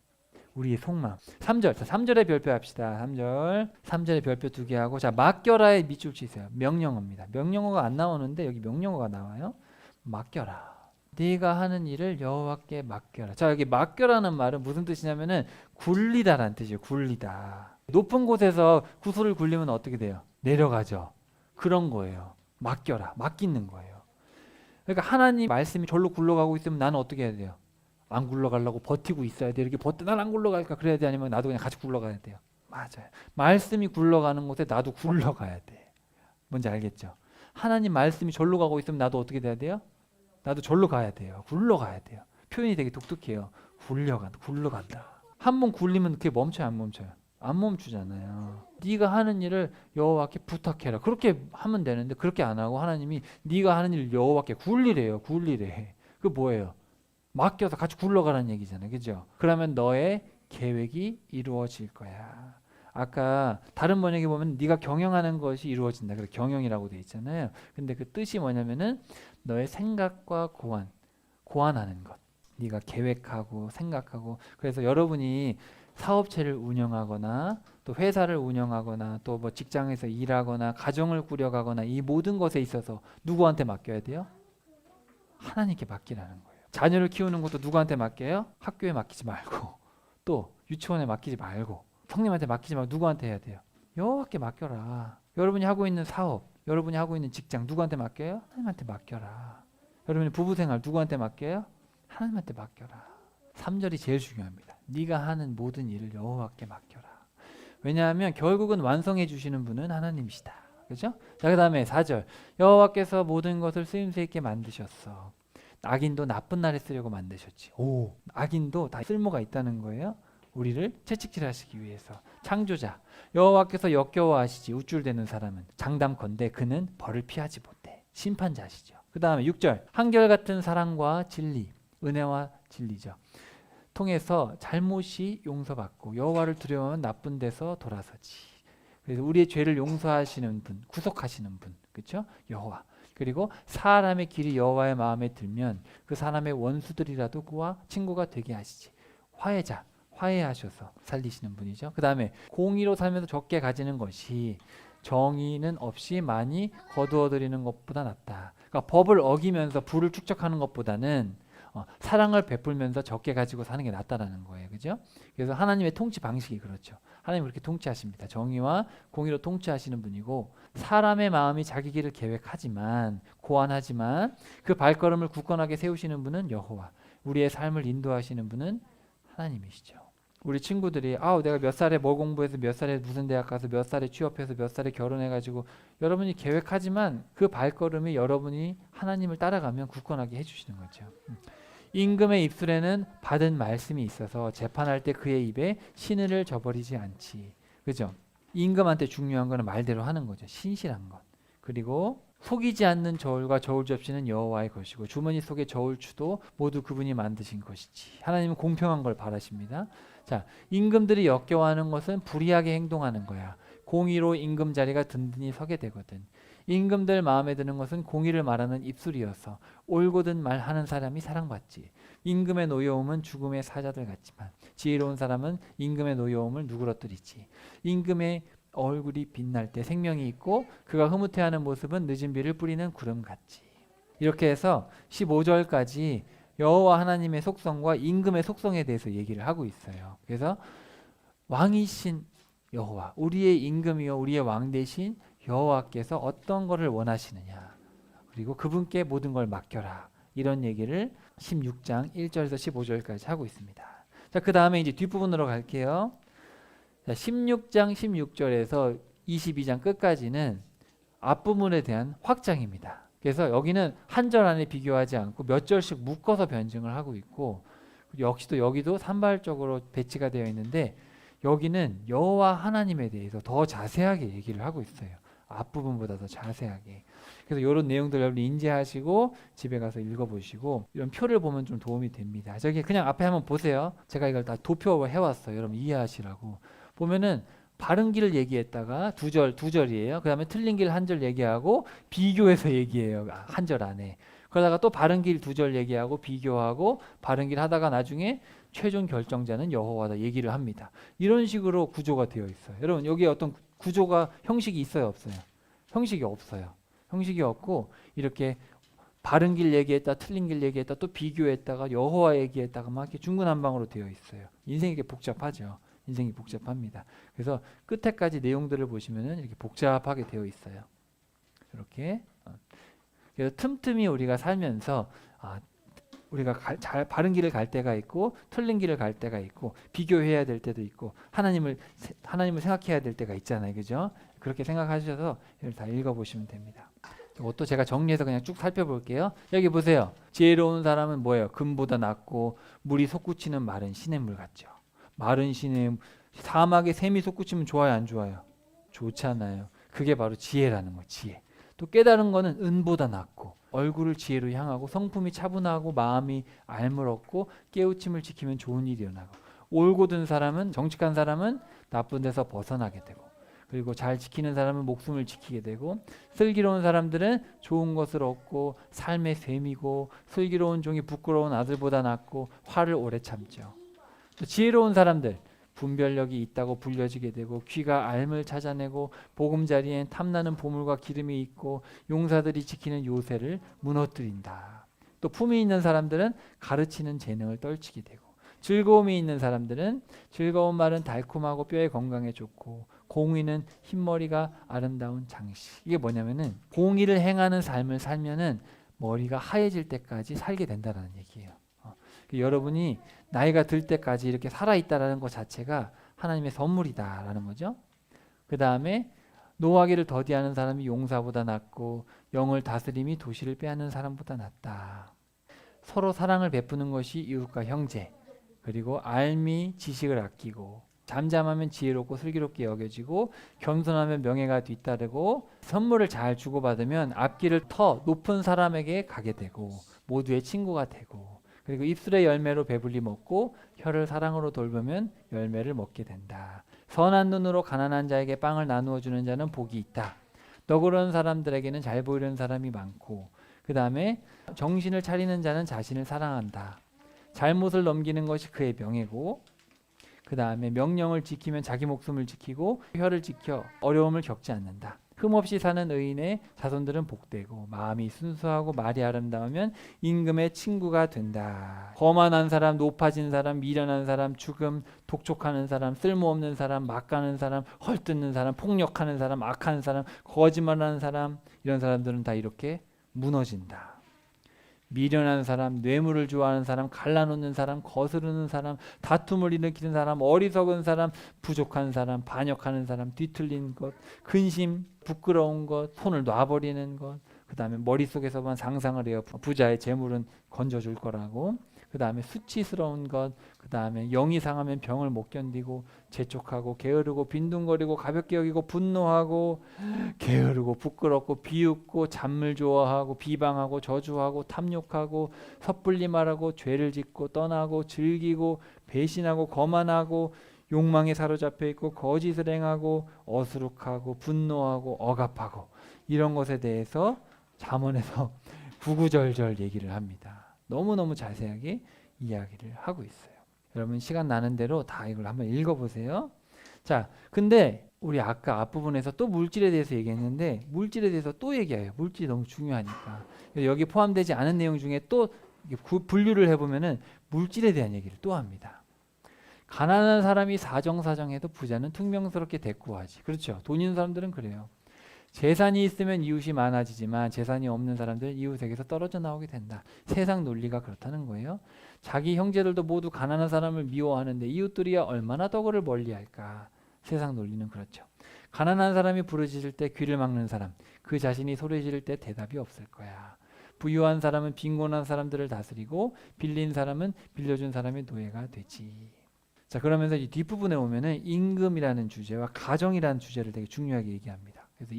S1: 우리의 속마음. 3절. 자, 3절에 별표합시다. 3절에 별표 2개 하고 자, 맡겨라에 밑줄 치세요. 명령어입니다. 명령어가 안 나오는데 여기 명령어가 나와요. 맡겨라. 네가 하는 일을 여호와께 맡겨라. 자, 여기 맡겨라는 말은 무슨 뜻이냐면은 굴리다라는 뜻이에요. 굴리다. 높은 곳에서 구슬을 굴리면 어떻게 돼요? 내려가죠. 그런 거예요. 맡겨라. 맡기는 거예요. 그러니까 하나님 말씀이 절로 굴러가고 있으면 나는 어떻게 해야 돼요? 안 굴러가려고 버티고 있어야 돼요. 이렇게 난 안 굴러갈까 그래야 돼? 아니면 나도 그냥 같이 굴러가야 돼요? 맞아요. 말씀이 굴러가는 곳에 나도 굴러가야 돼. 뭔지 알겠죠? 하나님 말씀이 절로 가고 있으면 나도 어떻게 돼야 돼요? 나도 절로 가야 돼요. 굴러가야 돼요. 표현이 되게 독특해요. 굴러간다. 한 번 굴리면 그게 멈춰요, 안 멈춰요? 안 멈추잖아요. 네가 하는 일을 여호와께 부탁해라. 그렇게 하면 되는데 그렇게 안 하고 하나님이 네가 하는 일 여호와께 굴리래요. 굴리래. 그 뭐예요? 맡겨서 같이 굴러가라는 얘기잖아요. 그죠? 그러면 너의 계획이 이루어질 거야. 아까 다른 번역에 보면 네가 경영하는 것이 이루어진다. 그래서 경영이라고 돼 있잖아요. 근데 그 뜻이 뭐냐면은 너의 생각과 고안하는 것. 네가 계획하고 생각하고 그래서 여러분이 사업체를 운영하거나 또 회사를 운영하거나 또 뭐 직장에서 일하거나 가정을 꾸려가거나 이 모든 것에 있어서 누구한테 맡겨야 돼요? 하나님께 맡기라는 거예요. 자녀를 키우는 것도 누구한테 맡겨요? 학교에 맡기지 말고 또 유치원에 맡기지 말고 성님한테 맡기지 말고 누구한테 해야 돼요? 여호와께 맡겨라. 여러분이 하고 있는 사업, 여러분이 하고 있는 직장 누구한테 맡겨요? 하나님한테 맡겨라. 여러분이 부부생활 누구한테 맡겨요? 하나님한테 맡겨라. 3절이 제일 중요합니다. 네가 하는 모든 일을 여호와께 맡겨라. 왜냐하면 결국은 완성해 주시는 분은 하나님이시다. 그렇죠? 자, 그다음에 4절. 여호와께서 모든 것을 쓰임새 있게 만드셨어. 악인도 나쁜 날에 쓰려고 만드셨지. 오, 악인도 다 쓸모가 있다는 거예요. 우리를 채찍질하시기 위해서. 창조자. 여호와께서 역겨워하시지. 우쭐대는 사람은 장담컨대 그는 벌을 피하지 못해. 심판자시죠. 그다음에 6절. 한결같은 사랑과 진리, 은혜와 진리죠. 통해서 잘못이 용서받고 여호와를 두려워하면 나쁜 데서 돌아서지. 그래서 우리의 죄를 용서하시는 분, 구속하시는 분, 그렇죠? 여호와. 그리고 사람의 길이 여호와의 마음에 들면 그 사람의 원수들이라도 그와 친구가 되게 하시지. 화해자, 화해하셔서 살리시는 분이죠. 그 다음에 공의로 살면서 적게 가지는 것이 정의는 없이 많이 거두어들이는 것보다 낫다. 그러니까 법을 어기면서 부를 축적하는 것보다는 사랑을 베풀면서 적게 가지고 사는 게 낫다라는 거예요. 그죠? 그래서 하나님의 통치 방식이 그렇죠. 하나님 그렇게 통치하십니다. 정의와 공의로 통치하시는 분이고 사람의 마음이 자기 길을 계획하지만 고안하지만 그 발걸음을 굳건하게 세우시는 분은 여호와. 우리의 삶을 인도하시는 분은 하나님이시죠. 우리 친구들이 내가 몇 살에 뭘 공부해서 몇 살에 무슨 대학 가서 몇 살에 취업해서 몇 살에 결혼해가지고 여러분이 계획하지만 그 발걸음이 여러분이 하나님을 따라가면 굳건하게 해주시는 거죠. 임금의 입술에는 받은 말씀이 있어서 재판할 때 그의 입에 신의를 저버리지 않지. 그죠? 임금한테 중요한 거는 말대로 하는 거죠. 신실한 것. 그리고 속이지 않는 저울과 저울 접시는 여호와의 것이고 주머니 속의 저울추도 모두 그분이 만드신 것이지. 하나님은 공평한 걸 바라십니다. 자, 임금들이 역겨워하는 것은 불의하게 행동하는 거야. 공의로 임금 자리가 든든히 서게 되거든. 임금들 마음에 드는 것은 공의를 말하는 입술이어서 올곧은 말하는 사람이 사랑받지. 임금의 노여움은 죽음의 사자들 같지만 지혜로운 사람은 임금의 노여움을 누그러뜨리지. 임금의 얼굴이 빛날 때 생명이 있고 그가 흐뭇해하는 모습은 늦은 비를 뿌리는 구름 같지. 이렇게 해서 15절까지 여호와 하나님의 속성과 임금의 속성에 대해서 얘기를 하고 있어요. 그래서 왕이신 여호와, 우리의 임금이요 우리의 왕 대신 여호와께서 어떤 것을 원하시느냐. 그리고 그분께 모든 걸 맡겨라. 이런 얘기를 16장 1절에서 15절까지 하고 있습니다. 자, 그 다음에 이제 뒷부분으로 갈게요. 자, 16장 16절에서 22장 끝까지는 앞부분에 대한 확장입니다. 그래서 여기는 한 절 안에 비교하지 않고 몇 절씩 묶어서 변증을 하고 있고 역시 또 여기도 산발적으로 배치가 되어 있는데 여기는 여호와 하나님에 대해서 더 자세하게 얘기를 하고 있어요. 앞부분보다 더 자세하게. 그래서 이런 내용들 여러분 인지하시고 집에 가서 읽어보시고 이런 표를 보면 좀 도움이 됩니다. 저기 그냥 앞에 한번 보세요. 제가 이걸 다 도표로 해왔어요. 여러분 이해하시라고. 보면은 바른 길을 얘기했다가 두 절이에요. 그 다음에 틀린 길 한 절 얘기하고 비교해서 얘기해요. 한 절 안에. 그러다가 또 바른 길 두 절 얘기하고 비교하고 바른 길 하다가 나중에 최종 결정자는 여호와다 얘기를 합니다. 이런 식으로 구조가 되어 있어요. 여러분 여기 어떤 구조가 형식이 있어요, 없어요? 형식이 없어요. 형식이 없고 이렇게 바른 길 얘기했다, 틀린 길 얘기했다, 또 비교했다가 여호와 얘기했다가 막 이렇게 중구난방으로 되어 있어요. 인생이 이렇게 복잡하죠. 인생이 복잡합니다. 그래서 끝에까지 내용들을 보시면은 이렇게 복잡하게 되어 있어요. 이렇게. 그래서 틈틈이 우리가 살면서 우리가 바른 길을 갈 때가 있고 틀린 길을 갈 때가 있고 비교해야 될 때도 있고 하나님을 생각해야 될 때가 있잖아요. 그죠? 그렇게 생각하셔서 이걸 다 읽어보시면 됩니다. 이것도 제가 정리해서 그냥 쭉 살펴볼게요. 여기 보세요. 지혜로운 사람은 뭐예요? 금보다 낫고 물이 솟구치는 마른 시냇물 같죠. 마른 사막에 샘이 솟구치면 좋아요, 안 좋아요? 좋잖아요. 그게 바로 지혜라는 거예요. 지혜. 또 깨달은 거는 은보다 낫고 얼굴을 지혜로 향하고 성품이 차분하고 마음이 알므럽고 깨우침을 지키면 좋은 일이 일어나고 올곧은 사람은 정직한 사람은 나쁜 데서 벗어나게 되고 그리고 잘 지키는 사람은 목숨을 지키게 되고 슬기로운 사람들은 좋은 것을 얻고 삶의 셈이고 슬기로운 종이 부끄러운 아들보다 낫고 화를 오래 참죠. 또 지혜로운 사람들 분별력이 있다고 불려지게 되고 귀가 알을 찾아내고 보금자리엔 탐나는 보물과 기름이 있고 용사들이 지키는 요새를 무너뜨린다. 또 품이 있는 사람들은 가르치는 재능을 떨치게 되고 즐거움이 있는 사람들은 즐거운 말은 달콤하고 뼈에 건강에 좋고 공의는 흰머리가 아름다운 장식. 이게 뭐냐면은 공의를 행하는 삶을 살면은 머리가 하얘질 때까지 살게 된다는 얘기예요. 여러분이 나이가 들 때까지 이렇게 살아있다라는 것 자체가 하나님의 선물이다라는 거죠. 그 다음에 노하기를 더디하는 사람이 용사보다 낫고 영을 다스림이 도시를 빼앗는 사람보다 낫다. 서로 사랑을 베푸는 것이 이웃과 형제, 그리고 알미 지식을 아끼고 잠잠하면 지혜롭고 슬기롭게 여겨지고 겸손하면 명예가 뒤따르고 선물을 잘 주고받으면 앞길을 더 높은 사람에게 가게 되고 모두의 친구가 되고 그리고 입술의 열매로 배불리 먹고 혀를 사랑으로 돌보면 열매를 먹게 된다. 선한 눈으로 가난한 자에게 빵을 나누어 주는 자는 복이 있다. 너그러운 사람들에게는 잘 보이는 사람이 많고 그 다음에 정신을 차리는 자는 자신을 사랑한다. 잘못을 넘기는 것이 그의 명예고 그 다음에 명령을 지키면 자기 목숨을 지키고 혀를 지켜 어려움을 겪지 않는다. 흠없이 사는 의인의 자손들은 복되고 마음이 순수하고 말이 아름다우면 임금의 친구가 된다. 거만한 사람, 높아진 사람, 미련한 사람, 죽음, 독촉하는 사람, 쓸모없는 사람, 막가는 사람, 헐뜯는 사람, 폭력하는 사람, 악한 사람, 거짓말하는 사람 이런 사람들은 다 이렇게 무너진다. 미련한 사람, 뇌물을 좋아하는 사람, 갈라놓는 사람, 거스르는 사람, 다툼을 일으키는 사람, 어리석은 사람, 부족한 사람, 반역하는 사람, 뒤틀린 것, 근심, 부끄러운 것, 손을 놔버리는 것, 그 다음에 머릿속에서만 상상을 해요. 부자의 재물은 건져줄 거라고. 그 다음에 수치스러운 것, 그 다음에 영이 상하면 병을 못 견디고 재촉하고 게으르고 빈둥거리고 가볍게 여기고 분노하고 게으르고 부끄럽고 비웃고 잔물 좋아하고 비방하고 저주하고 탐욕하고 섣불리 말하고 죄를 짓고 떠나고 즐기고 배신하고 거만하고 욕망에 사로잡혀 있고 거짓을 행하고 어수룩하고 분노하고 억압하고 이런 것에 대해서 잠언에서 구구절절 얘기를 합니다. 너무너무 자세하게 이야기를 하고 있어요. 여러분 시간 나는 대로 다 이걸 한번 읽어보세요. 자, 근데 우리 아까 앞부분에서 또 물질에 대해서 얘기했는데 물질에 대해서 또 얘기해요. 물질이 너무 중요하니까. 여기 포함되지 않은 내용 중에 또 분류를 해보면은 물질에 대한 얘기를 또 합니다. 가난한 사람이 사정사정해도 부자는 퉁명스럽게 대꾸하지. 그렇죠. 돈 있는 사람들은 그래요. 재산이 있으면 이웃이 많아지지만 재산이 없는 사람들은 이웃에게서 떨어져 나오게 된다. 세상 논리가 그렇다는 거예요. 자기 형제들도 모두 가난한 사람을 미워하는데 이웃들이야 얼마나 더 그를 멀리할까. 세상 논리는 그렇죠. 가난한 사람이 부르짖을 때 귀를 막는 사람, 그 자신이 소리 지를 때 대답이 없을 거야. 부유한 사람은 빈곤한 사람들을 다스리고 빌린 사람은 빌려준 사람의 노예가 되지. 자, 그러면서 이 뒷부분에 오면은 임금이라는 주제와 가정이라는 주제를 되게 중요하게 얘기합니다. 그래서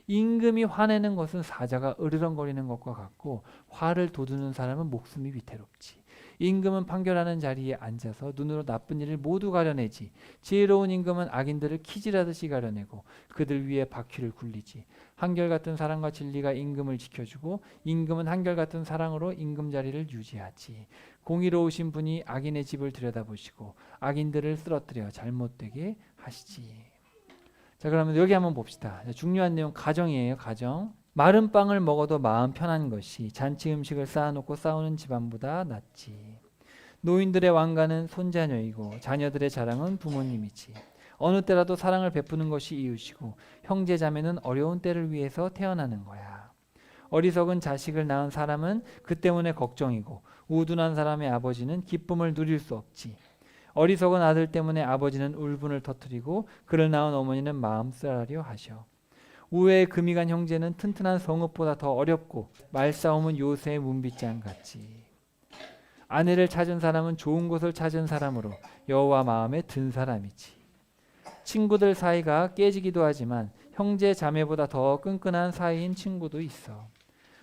S1: 임금이 화내는 것은 사자가 으르렁거리는 것과 같고 화를 돋우는 사람은 목숨이 위태롭지. 임금은 판결하는 자리에 앉아서 눈으로 나쁜 일을 모두 가려내지. 지혜로운 임금은 악인들을 키질하듯이 가려내고 그들 위에 바퀴를 굴리지. 한결같은 사랑과 진리가 임금을 지켜주고 임금은 한결같은 사랑으로 임금 자리를 유지하지. 공의로우신 분이 악인의 집을 들여다보시고 악인들을 쓰러뜨려 잘못되게 하시지. 자, 그러면 여기 한번 봅시다. 중요한 내용 가정이에요. 가정. 마른 빵을 먹어도 마음 편한 것이 잔치 음식을 쌓아놓고 싸우는 집안보다 낫지. 노인들의 왕가는 손자녀이고 자녀들의 자랑은 부모님이지. 어느 때라도 사랑을 베푸는 것이 이웃이고 형제 자매는 어려운 때를 위해서 태어나는 거야. 어리석은 자식을 낳은 사람은 그 때문에 걱정이고 우둔한 사람의 아버지는 기쁨을 누릴 수 없지. 어리석은 아들 때문에 아버지는 울분을 터뜨리고 그를 낳은 어머니는 마음 쓰라려 하셔. 우애의 금이 간 형제는 튼튼한 성읍보다 더 어렵고 말싸움은 요새의 문빗장 같이. 아내를 찾은 사람은 좋은 곳을 찾은 사람으로 여호와 마음에 든 사람이지. 친구들 사이가 깨지기도 하지만 형제 자매보다 더 끈끈한 사이인 친구도 있어.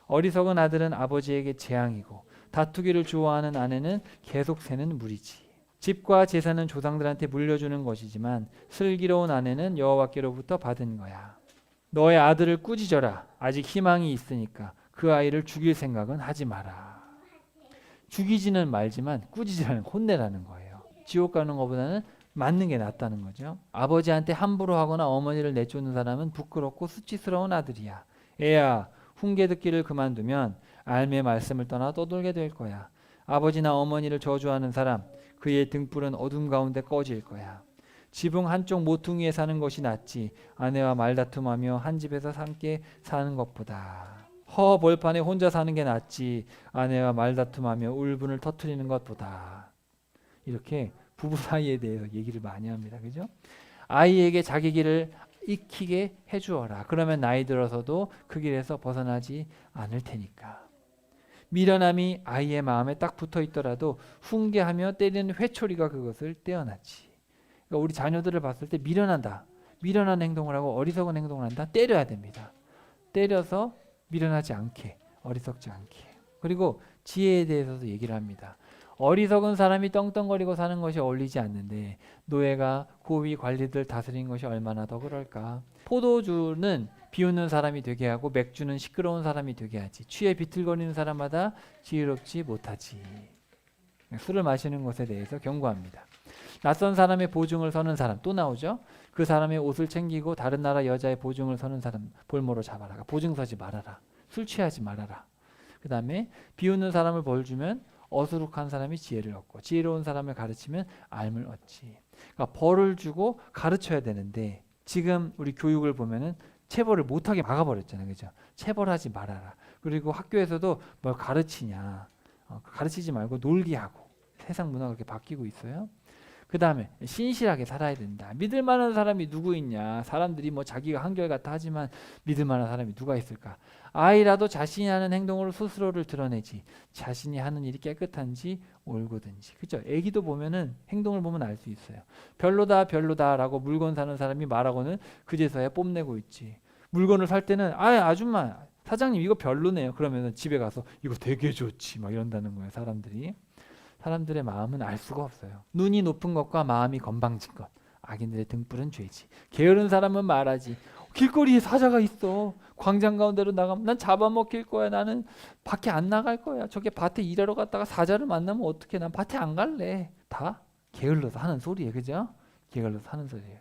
S1: 어리석은 아들은 아버지에게 재앙이고 다투기를 좋아하는 아내는 계속 새는 물이지. 집과 재산은 조상들한테 물려주는 것이지만 슬기로운 아내는 여호와께로부터 받은 거야. 너의 아들을 꾸짖어라. 아직 희망이 있으니까 그 아이를 죽일 생각은 하지 마라. 죽이지는 말지만 꾸짖으라는, 혼내라는 거예요. 지옥 가는 것보다는 맞는 게 낫다는 거죠. 아버지한테 함부로 하거나 어머니를 내쫓는 사람은 부끄럽고 수치스러운 아들이야. 애야, 훈계 듣기를 그만두면 알미의 말씀을 떠나 떠돌게 될 거야. 아버지나 어머니를 저주하는 사람, 그의 등불은 어둠 가운데 꺼질 거야. 지붕 한쪽 모퉁이에 사는 것이 낫지 아내와 말다툼하며 한 집에서 함께 사는 것보다. 허 벌판에 혼자 사는 게 낫지 아내와 말다툼하며 울분을 터뜨리는 것보다. 이렇게 부부 사이에 대해서 얘기를 많이 합니다. 그죠? 아이에게 자기 길을 익히게 해주어라. 그러면 나이 들어서도 그 길에서 벗어나지 않을 테니까. 미련함이 아이의 마음에 딱 붙어 있더라도 훈계하며 때리는 회초리가 그것을 떼어놨지. 그러니까 우리 자녀들을 봤을 때 미련하다, 미련한 행동을 하고 어리석은 행동을 한다, 때려야 됩니다. 때려서 미련하지 않게, 어리석지 않게. 그리고 지혜에 대해서도 얘기를 합니다. 어리석은 사람이 떵떵거리고 사는 것이 어울리지 않는데 노예가 고위 관리들 다스린 것이 얼마나 더 그럴까. 포도주는 비웃는 사람이 되게 하고 맥주는 시끄러운 사람이 되게 하지. 취해 비틀거리는 사람마다 지혜롭지 못하지. 술을 마시는 것에 대해서 경고합니다. 낯선 사람의 보증을 서는 사람 또 나오죠. 그 사람의 옷을 챙기고 다른 나라 여자의 보증을 서는 사람 볼모로 잡아라. 보증 서지 말아라. 술 취하지 말아라. 그 다음에 비웃는 사람을 벌 주면 어수룩한 사람이 지혜를 얻고 지혜로운 사람을 가르치면 알을 얻지. 그러니까 벌을 주고 가르쳐야 되는데 지금 우리 교육을 보면은 체벌을 못하게 막아버렸잖아요. 그죠? 체벌하지 말아라. 그리고 학교에서도 뭘 가르치냐. 가르치지 말고 놀게 하고. 세상 문화가 그렇게 바뀌고 있어요. 그 다음에 신실하게 살아야 된다. 믿을 만한 사람이 누구 있냐. 사람들이 뭐 자기가 한결같다 하지만 믿을 만한 사람이 누가 있을까. 아이라도 자신이 하는 행동으로 스스로를 드러내지. 자신이 하는 일이 깨끗한지 옳고든지. 그렇죠? 애기도 보면은 행동을 보면 알 수 있어요. 별로다 별로다라고 물건 사는 사람이 말하고는 그제서야 뽐내고 있지. 물건을 살 때는 아줌마 사장님 이거 별로네요. 그러면은 집에 가서 이거 되게 좋지 막 이런다는 거예요. 사람들의 마음은 알 수가 없어요. 눈이 높은 것과 마음이 건방진 것. 악인들의 등불은 죄지. 게으른 사람은 말하지. 길거리에 사자가 있어. 광장 가운데로 나가면 난 잡아먹힐 거야. 나는 밖에 안 나갈 거야. 저게 밭에 일하러 갔다가 사자를 만나면 어떡해. 난 밭에 안 갈래. 다 게을러서 하는 소리예요. 그죠? 게을러서 하는 소리예요.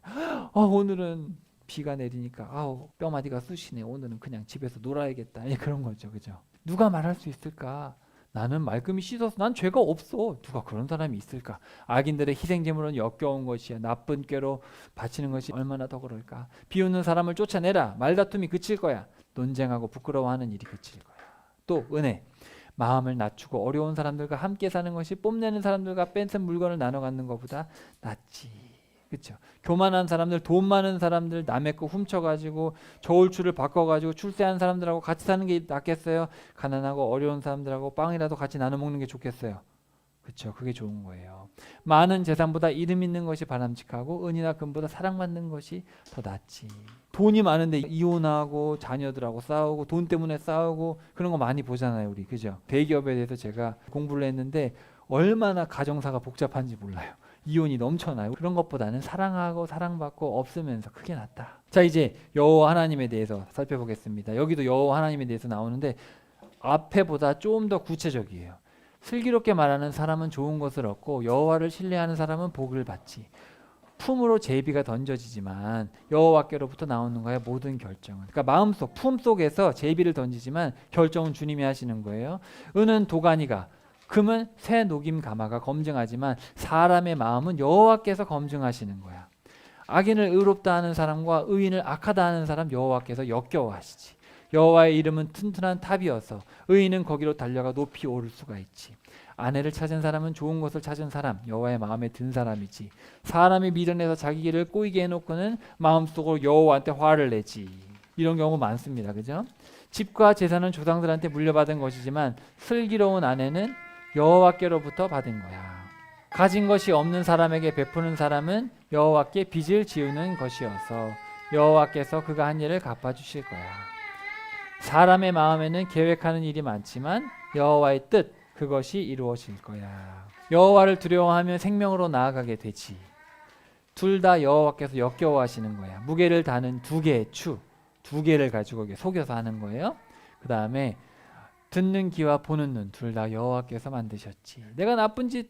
S1: 오늘은 비가 내리니까 뼈마디가 쑤시네. 오늘은 그냥 집에서 놀아야겠다. 그런 거죠. 그죠? 누가 말할 수 있을까? 나는 말끔히 씻어서 난 죄가 없어. 누가 그런 사람이 있을까? 악인들의 희생제물은 역겨운 것이야. 나쁜 꾀로 바치는 것이 얼마나 더 그럴까? 비웃는 사람을 쫓아내라. 말다툼이 그칠 거야. 논쟁하고 부끄러워하는 일이 그칠 거야. 또 은혜. 마음을 낮추고 어려운 사람들과 함께 사는 것이 뽐내는 사람들과 뺏은 물건을 나눠 갖는 것보다 낫지. 그렇죠. 교만한 사람들, 돈 많은 사람들 남의 거 훔쳐가지고 저울추를 바꿔가지고 출세한 사람들하고 같이 사는 게 낫겠어요? 가난하고 어려운 사람들하고 빵이라도 같이 나눠 먹는 게 좋겠어요? 그렇죠. 그게 좋은 거예요. 많은 재산보다 이름 있는 것이 바람직하고 은이나 금보다 사랑받는 것이 더 낫지. 돈이 많은데 이혼하고 자녀들하고 싸우고 돈 때문에 싸우고 그런 거 많이 보잖아요. 우리 그죠? 대기업에 대해서 제가 공부를 했는데 얼마나 가정사가 복잡한지 몰라요. 이혼이 넘쳐나요. 그런 것보다는 사랑하고 사랑받고 없으면서 그게 낫다. 자, 이제 여호와 하나님에 대해서 살펴보겠습니다. 여기도 여호와 하나님에 대해서 나오는데 앞에보다 좀 더 구체적이에요. 슬기롭게 말하는 사람은 좋은 것을 얻고 여호와를 신뢰하는 사람은 복을 받지. 품으로 제비가 던져지지만 여호와께로부터 나오는 거야 모든 결정은. 그러니까 마음속, 품속에서 제비를 던지지만 결정은 주님이 하시는 거예요. 은은 도가니가 금은 새 녹임 가마가 검증하지만 사람의 마음은 여호와께서 검증하시는 거야. 악인을 의롭다 하는 사람과 의인을 악하다 하는 사람 여호와께서 역겨워하시지. 여호와의 이름은 튼튼한 탑이어서 의인은 거기로 달려가 높이 오를 수가 있지. 아내를 찾은 사람은 좋은 것을 찾은 사람, 여호와의 마음에 든 사람이지. 사람이 미련해서 자기 길을 꼬이게 해놓고는 마음속으로 여호와한테 화를 내지. 이런 경우 많습니다. 그죠? 집과 재산은 조상들한테 물려받은 것이지만 슬기로운 아내는 여호와께로부터 받은 거야. 가진 것이 없는 사람에게 베푸는 사람은 여호와께 빚을 지우는 것이어서 여호와께서 그가 한 일을 갚아주실 거야. 사람의 마음에는 계획하는 일이 많지만 여호와의 뜻, 그것이 이루어질 거야. 여호와를 두려워하면 생명으로 나아가게 되지. 둘 다 여호와께서 역겨워하시는 거야. 무게를 다는 두 개의 추, 두 개를 가지고 속여서 하는 거예요. 그 다음에 듣는 귀와 보는 눈, 둘 다 여호와께서 만드셨지. 내가 나쁜 짓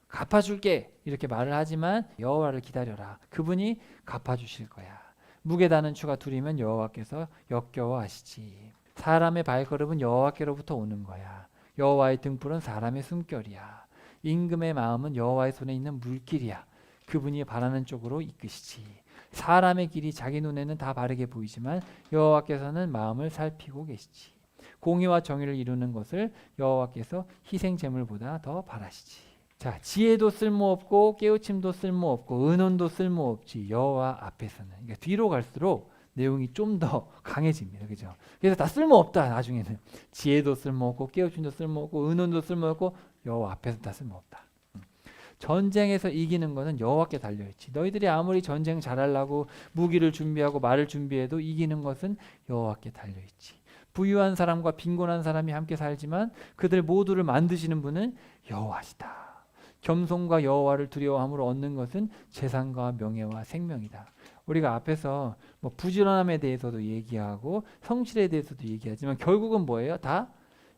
S1: 갚아줄게 이렇게 말을 하지만 여호와를 기다려라. 그분이 갚아주실 거야. 무게 다는 추가 둘이면 여호와께서 역겨워하시지. 사람의 발걸음은 여호와께로부터 오는 거야. 여호와의 등불은 사람의 숨결이야. 임금의 마음은 여호와의 손에 있는 물길이야. 그분이 바라는 쪽으로 이끄시지. 사람의 길이 자기 눈에는 다 바르게 보이지만 여호와께서는 마음을 살피고 계시지. 공의와 정의를 이루는 것을 여호와께서 희생 제물보다 더 바라시지. 자, 지혜도 쓸모없고 깨우침도 쓸모없고 의논도 쓸모없지. 여호와 앞에서는. 그러니까 뒤로 갈수록 내용이 좀 더 강해집니다. 그죠? 그래서 다 쓸모없다. 나중에는 지혜도 쓸모없고 깨우침도 쓸모없고 의논도 쓸모없고 여호와 앞에서 다 쓸모없다. 전쟁에서 이기는 것은 여호와께 달려있지. 너희들이 아무리 전쟁 잘하려고 무기를 준비하고 말을 준비해도 이기는 것은 여호와께 달려있지. 부유한 사람과 빈곤한 사람이 함께 살지만 그들 모두를 만드시는 분은 여호와시다. 겸손과 여호와를 두려워함으로 얻는 것은 재산과 명예와 생명이다. 우리가 앞에서 뭐 부지런함에 대해서도 얘기하고 성실에 대해서도 얘기하지만 결국은 뭐예요? 다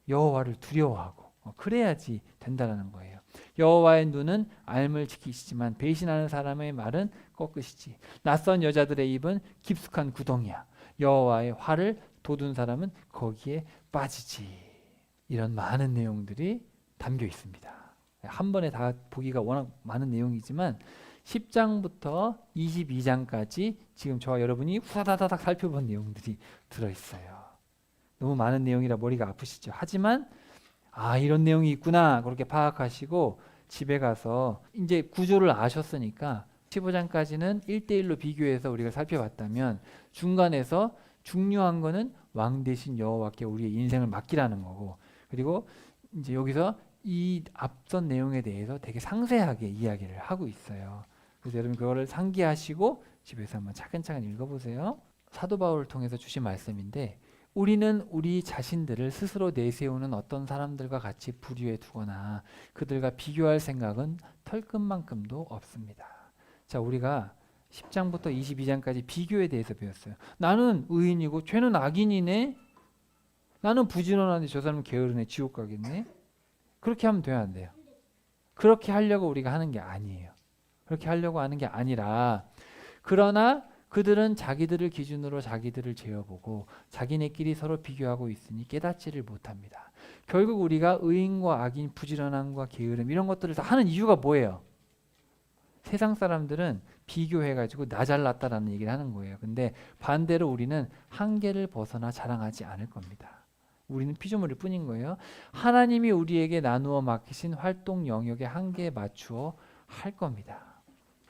S1: 여호와를 두려워하고 그래야지 된다는 거예요. 여호와의 눈은 삶을 지키시지만 배신하는 사람의 말은 꺾으시지. 낯선 여자들의 입은 깊숙한 구덩이야. 여호와의 화를 돋운 사람은 거기에 빠지지. 이런 많은 내용들이 담겨 있습니다. 한 번에 다 보기가 워낙 많은 내용이지만 10장부터 22장까지 지금 저와 여러분이 후다다닥 살펴본 내용들이 들어있어요. 너무 많은 내용이라 머리가 아프시죠. 하지만 이런 내용이 있구나 그렇게 파악하시고 집에 가서 이제 구조를 아셨으니까 15장까지는 1대1로 비교해서 우리가 살펴봤다면 중간에서 중요한 거는 왕 대신 여호와께 우리의 인생을 맡기라는 거고, 그리고 이제 여기서 이 앞선 내용에 대해서 되게 상세하게 이야기를 하고 있어요. 그래서 여러분 그거를 상기하시고 집에서 한번 차근차근 읽어보세요. 사도 바울을 통해서 주신 말씀인데, 우리는 우리 자신들을 스스로 내세우는 어떤 사람들과 같이 부류해 두거나 그들과 비교할 생각은 털끝만큼도 없습니다. 자, 우리가 10장부터 22장까지 비교에 대해서 배웠어요. 나는 의인이고 쟤는 악인이네. 나는 부지런한데 저 사람은 게으르네. 지옥 가겠네. 그렇게 하면 돼야 안 돼요? 그렇게 하려고 우리가 하는 게 아니에요. 그렇게 하려고 하는 게 아니라, 그러나 그들은 자기들을 기준으로 자기들을 재어보고 자기네끼리 서로 비교하고 있으니 깨닫지를 못합니다. 결국 우리가 의인과 악인, 부지런함과 게으름 이런 것들을 다 하는 이유가 뭐예요? 세상 사람들은 비교해가지고 나 잘났다라는 얘기를 하는 거예요. 근데 반대로 우리는 한계를 벗어나 자랑하지 않을 겁니다. 우리는 피조물일 뿐인 거예요. 하나님이 우리에게 나누어 맡기신 활동 영역의 한계에 맞추어 할 겁니다.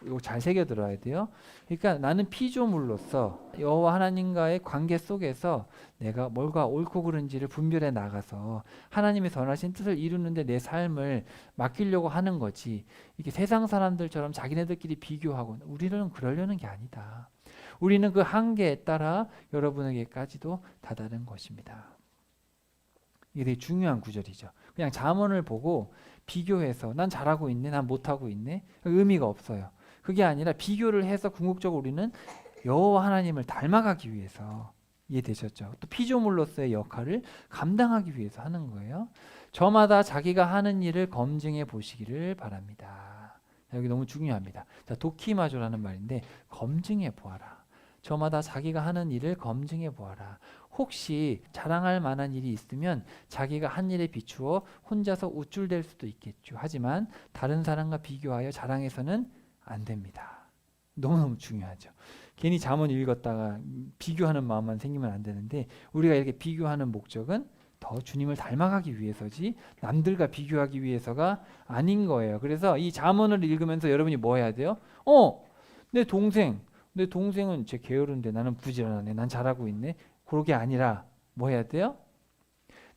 S1: 이거 잘 새겨 들어야 돼요. 그러니까 나는 피조물로서 여호와 하나님과의 관계 속에서 내가 뭘가 옳고 그른지를 분별해 나가서 하나님의 선하신 뜻을 이루는데 내 삶을 맡기려고 하는 거지, 이게 세상 사람들처럼 자기네들끼리 비교하고, 우리는 그러려는 게 아니다. 우리는 그 한계에 따라 여러분에게까지도 다다른 것입니다. 이게 되게 중요한 구절이죠. 그냥 잠언을 보고 비교해서 난 잘하고 있네, 난 못하고 있네, 의미가 없어요. 그게 아니라 비교를 해서 궁극적으로 우리는 여호와 하나님을 닮아가기 위해서, 이해되셨죠? 또 피조물로서의 역할을 감당하기 위해서 하는 거예요. 저마다 자기가 하는 일을 검증해 보시기를 바랍니다. 여기 너무 중요합니다. 자, 도키마조라는 말인데, 검증해 보아라. 저마다 자기가 하는 일을 검증해 보아라. 혹시 자랑할 만한 일이 있으면 자기가 한 일에 비추어 혼자서 우쭐댈 수도 있겠죠. 하지만 다른 사람과 비교하여 자랑해서는 안 됩니다. 너무너무 중요하죠. 괜히 잠언 읽었다가 비교하는 마음만 생기면 안 되는데 우리가 이렇게 비교하는 목적은 더 주님을 닮아가기 위해서지 남들과 비교하기 위해서가 아닌 거예요. 그래서 이 잠언을 읽으면서 여러분이 뭐 해야 돼요? 내 동생은 쟤 게으른데 나는 부지런하네. 난 잘하고 있네. 그게 아니라 뭐 해야 돼요?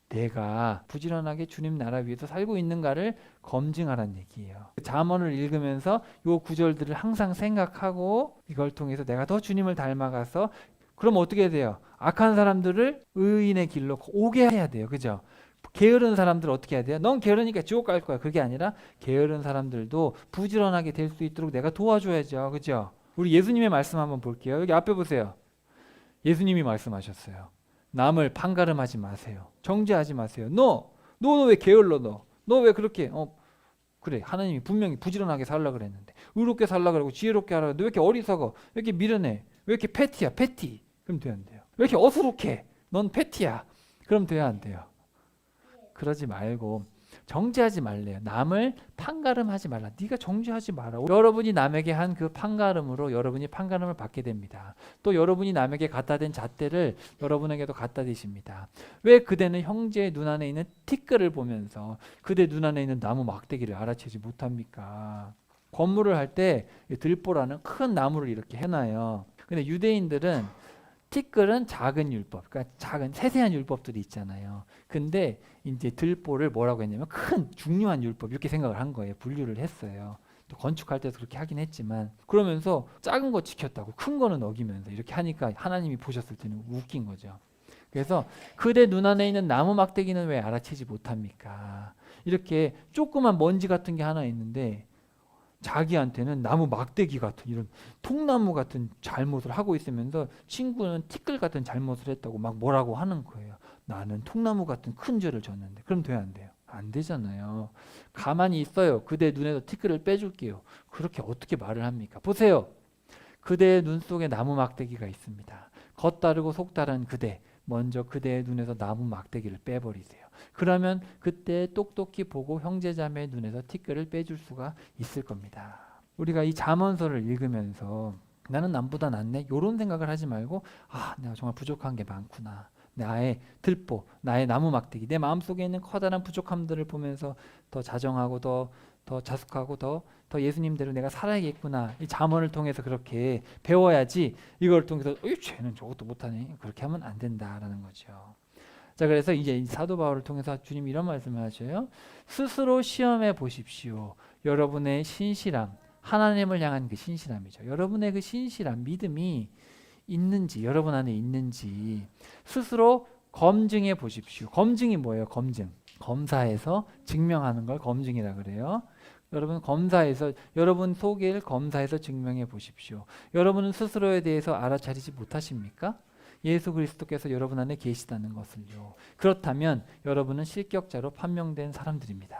S1: 내가 부지런하게 주님 나라 위에서 살고 있는가를 검증하라는 얘기예요. 잠언을 읽으면서 요 구절들을 항상 생각하고 이걸 통해서 내가 더 주님을 닮아가서 그럼 어떻게 돼요? 악한 사람들을 의인의 길로 오게 해야 돼요. 그죠? 게으른 사람들 어떻게 해야 돼요? 넌 게으르니까 지옥 갈 거야. 그게 아니라 게으른 사람들도 부지런하게 될 수 있도록 내가 도와줘야죠. 그죠? 우리 예수님의 말씀 한번 볼게요. 여기 앞에 보세요. 예수님이 말씀하셨어요. 남을 판가름하지 마세요. 정죄하지 마세요. 너 왜 게을러 너 왜 그렇게 그래 하나님이 분명히 부지런하게 살라 그랬는데 의롭게 살라 그러고 지혜롭게 하라. 너 왜 이렇게 어리석어? 왜 이렇게 미련해? 왜 이렇게 패티야? 패티. 그럼 돼야 안 돼요? 왜 이렇게 어수룩해? 넌 패티야. 그럼 돼야 안 돼요? 그러지 말고 정죄하지 말래요. 남을 판가름하지 말라. 네가 정죄하지 마라. 여러분이 남에게 한 그 판가름으로 여러분이 판가름을 받게 됩니다. 또 여러분이 남에게 갖다 댄 잣대를 여러분에게도 갖다 대십니다. 왜 그대는 형제의 눈 안에 있는 티끌을 보면서 그대 눈 안에 있는 나무 막대기를 알아채지 못합니까? 건물을 할 때 들보라는 큰 나무를 이렇게 해놔요. 근데 유대인들은 티끌은 작은 율법, 그러니까 작은 세세한 율법들이 있잖아요. 근데 이제 들보를 뭐라고 했냐면 큰 중요한 율법 이렇게 생각을 한 거예요. 분류를 했어요. 또 건축할 때도 그렇게 하긴 했지만 그러면서 작은 거 지켰다고 큰 거는 어기면서 이렇게 하니까 하나님이 보셨을 때는 웃긴 거죠. 그래서 그대 눈 안에 있는 나무 막대기는 왜 알아채지 못합니까? 이렇게 조그만 먼지 같은 게 하나 있는데 자기한테는 나무 막대기 같은 이런 통나무 같은 잘못을 하고 있으면서 친구는 티끌 같은 잘못을 했다고 막 뭐라고 하는 거예요. 나는 통나무 같은 큰 죄를 졌는데. 그럼 돼요 안 돼요? 안 되잖아요. 가만히 있어요. 그대 눈에서 티끌을 빼줄게요. 그렇게 어떻게 말을 합니까? 보세요. 그대의 눈 속에 나무 막대기가 있습니다. 겉다르고 속다른 그대, 먼저 그대의 눈에서 나무 막대기를 빼버리세요. 그러면 그때 똑똑히 보고 형제자매의 눈에서 티끌을 빼줄 수가 있을 겁니다. 우리가 이 잠언서를 읽으면서 나는 남보다 낫네 이런 생각을 하지 말고 내가 정말 부족한 게 많구나. 나의 들보, 나의 나무 막대기, 내 마음속에 있는 커다란 부족함들을 보면서 더 자정하고 더 자숙하고 더 예수님대로 내가 살아야겠구나. 이 잠언을 통해서 그렇게 배워야지 이걸 통해서 쟤는 저것도 못하네. 그렇게 하면 안 된다라는 거죠. 자, 그래서 이제 이 사도 바울을 통해서 주님이 이런 말씀을 하셔요. 스스로 시험해 보십시오. 여러분의 신실함, 하나님을 향한 그 신실함이죠. 여러분의 그 신실함, 믿음이 있는지, 여러분 안에 있는지 스스로 검증해 보십시오. 검증이 뭐예요? 검증. 검사해서 증명하는 걸 검증이라 그래요. 여러분 검사해서 여러분 속을 검사해서 증명해 보십시오. 여러분은 스스로에 대해서 알아차리지 못하십니까? 예수 그리스도께서 여러분 안에 계시다는 것을요. 그렇다면 여러분은 실격자로 판명된 사람들입니다.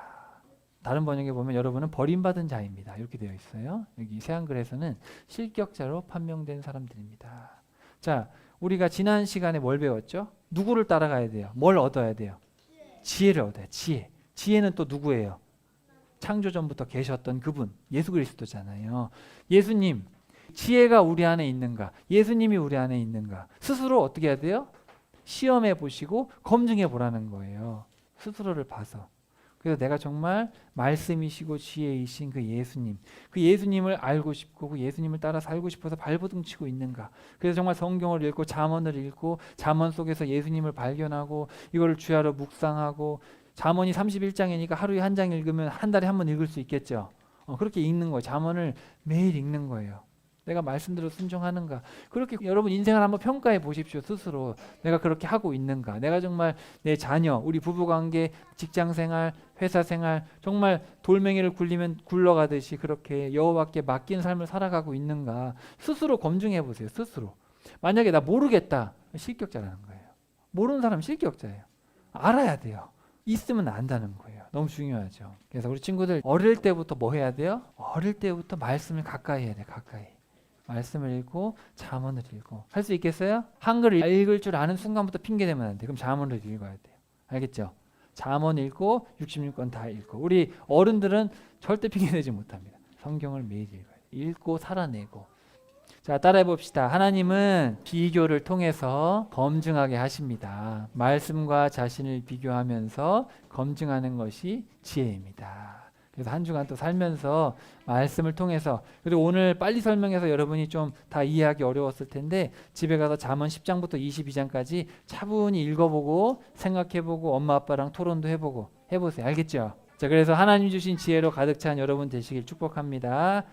S1: 다른 번역에 보면 여러분은 버림받은 자입니다. 이렇게 되어 있어요. 여기 새한글에서는 실격자로 판명된 사람들입니다. 자, 우리가 지난 시간에 뭘 배웠죠? 누구를 따라가야 돼요? 뭘 얻어야 돼요? 지혜를 얻어요. 지혜. 지혜는 또 누구예요? 창조 전부터 계셨던 그분, 예수 그리스도잖아요. 예수님, 지혜가 우리 안에 있는가? 예수님이 우리 안에 있는가? 스스로 어떻게 해야 돼요? 시험해 보시고 검증해 보라는 거예요. 스스로를 봐서. 그래서 내가 정말 말씀이시고 지혜이신 그 예수님, 그 예수님을 알고 싶고 그 예수님을 따라 살고 싶어서 발버둥 치고 있는가? 그래서 정말 성경을 읽고 잠언을 읽고 잠언 속에서 예수님을 발견하고 이거를 주야로 묵상하고 잠언이 31장이니까 하루에 한 장 읽으면 한 달에 한 번 읽을 수 있겠죠. 그렇게 읽는 거예요. 잠언을 매일 읽는 거예요. 내가 말씀대로 순종하는가. 그렇게 여러분 인생을 한번 평가해 보십시오. 스스로 내가 그렇게 하고 있는가. 내가 정말 내 자녀, 우리 부부관계, 직장생활, 회사생활 정말 돌멩이를 굴리면 굴러가듯이 그렇게 여호와께 맡긴 삶을 살아가고 있는가. 스스로 검증해 보세요. 스스로. 만약에 나 모르겠다. 실격자라는 거예요. 모르는 사람 실격자예요. 알아야 돼요. 있으면 안다는 거예요. 너무 중요하죠. 그래서 우리 친구들 어릴 때부터 뭐 해야 돼요? 어릴 때부터 말씀을 가까이 해야 돼요. 가까이. 말씀을 읽고 잠언을 읽고. 할 수 있겠어요? 한글을 읽을 줄 아는 순간부터 핑계대면 안 돼. 그럼 잠언을 읽어야 돼요. 알겠죠? 잠언 읽고 66권 다 읽고. 우리 어른들은 절대 핑계대지 못합니다. 성경을 매일 읽어야 돼요. 읽고 살아내고. 자, 따라해 봅시다. 하나님은 비교를 통해서 검증하게 하십니다. 말씀과 자신을 비교하면서 검증하는 것이 지혜입니다. 그래서 한 주간 또 살면서 말씀을 통해서, 그리고 오늘 빨리 설명해서 여러분이 좀 다 이해하기 어려웠을 텐데 집에 가서 잠언 10장부터 22장까지 차분히 읽어보고 생각해보고 엄마 아빠랑 토론도 해보고 해보세요. 알겠죠? 자, 그래서 하나님 주신 지혜로 가득 찬 여러분 되시길 축복합니다.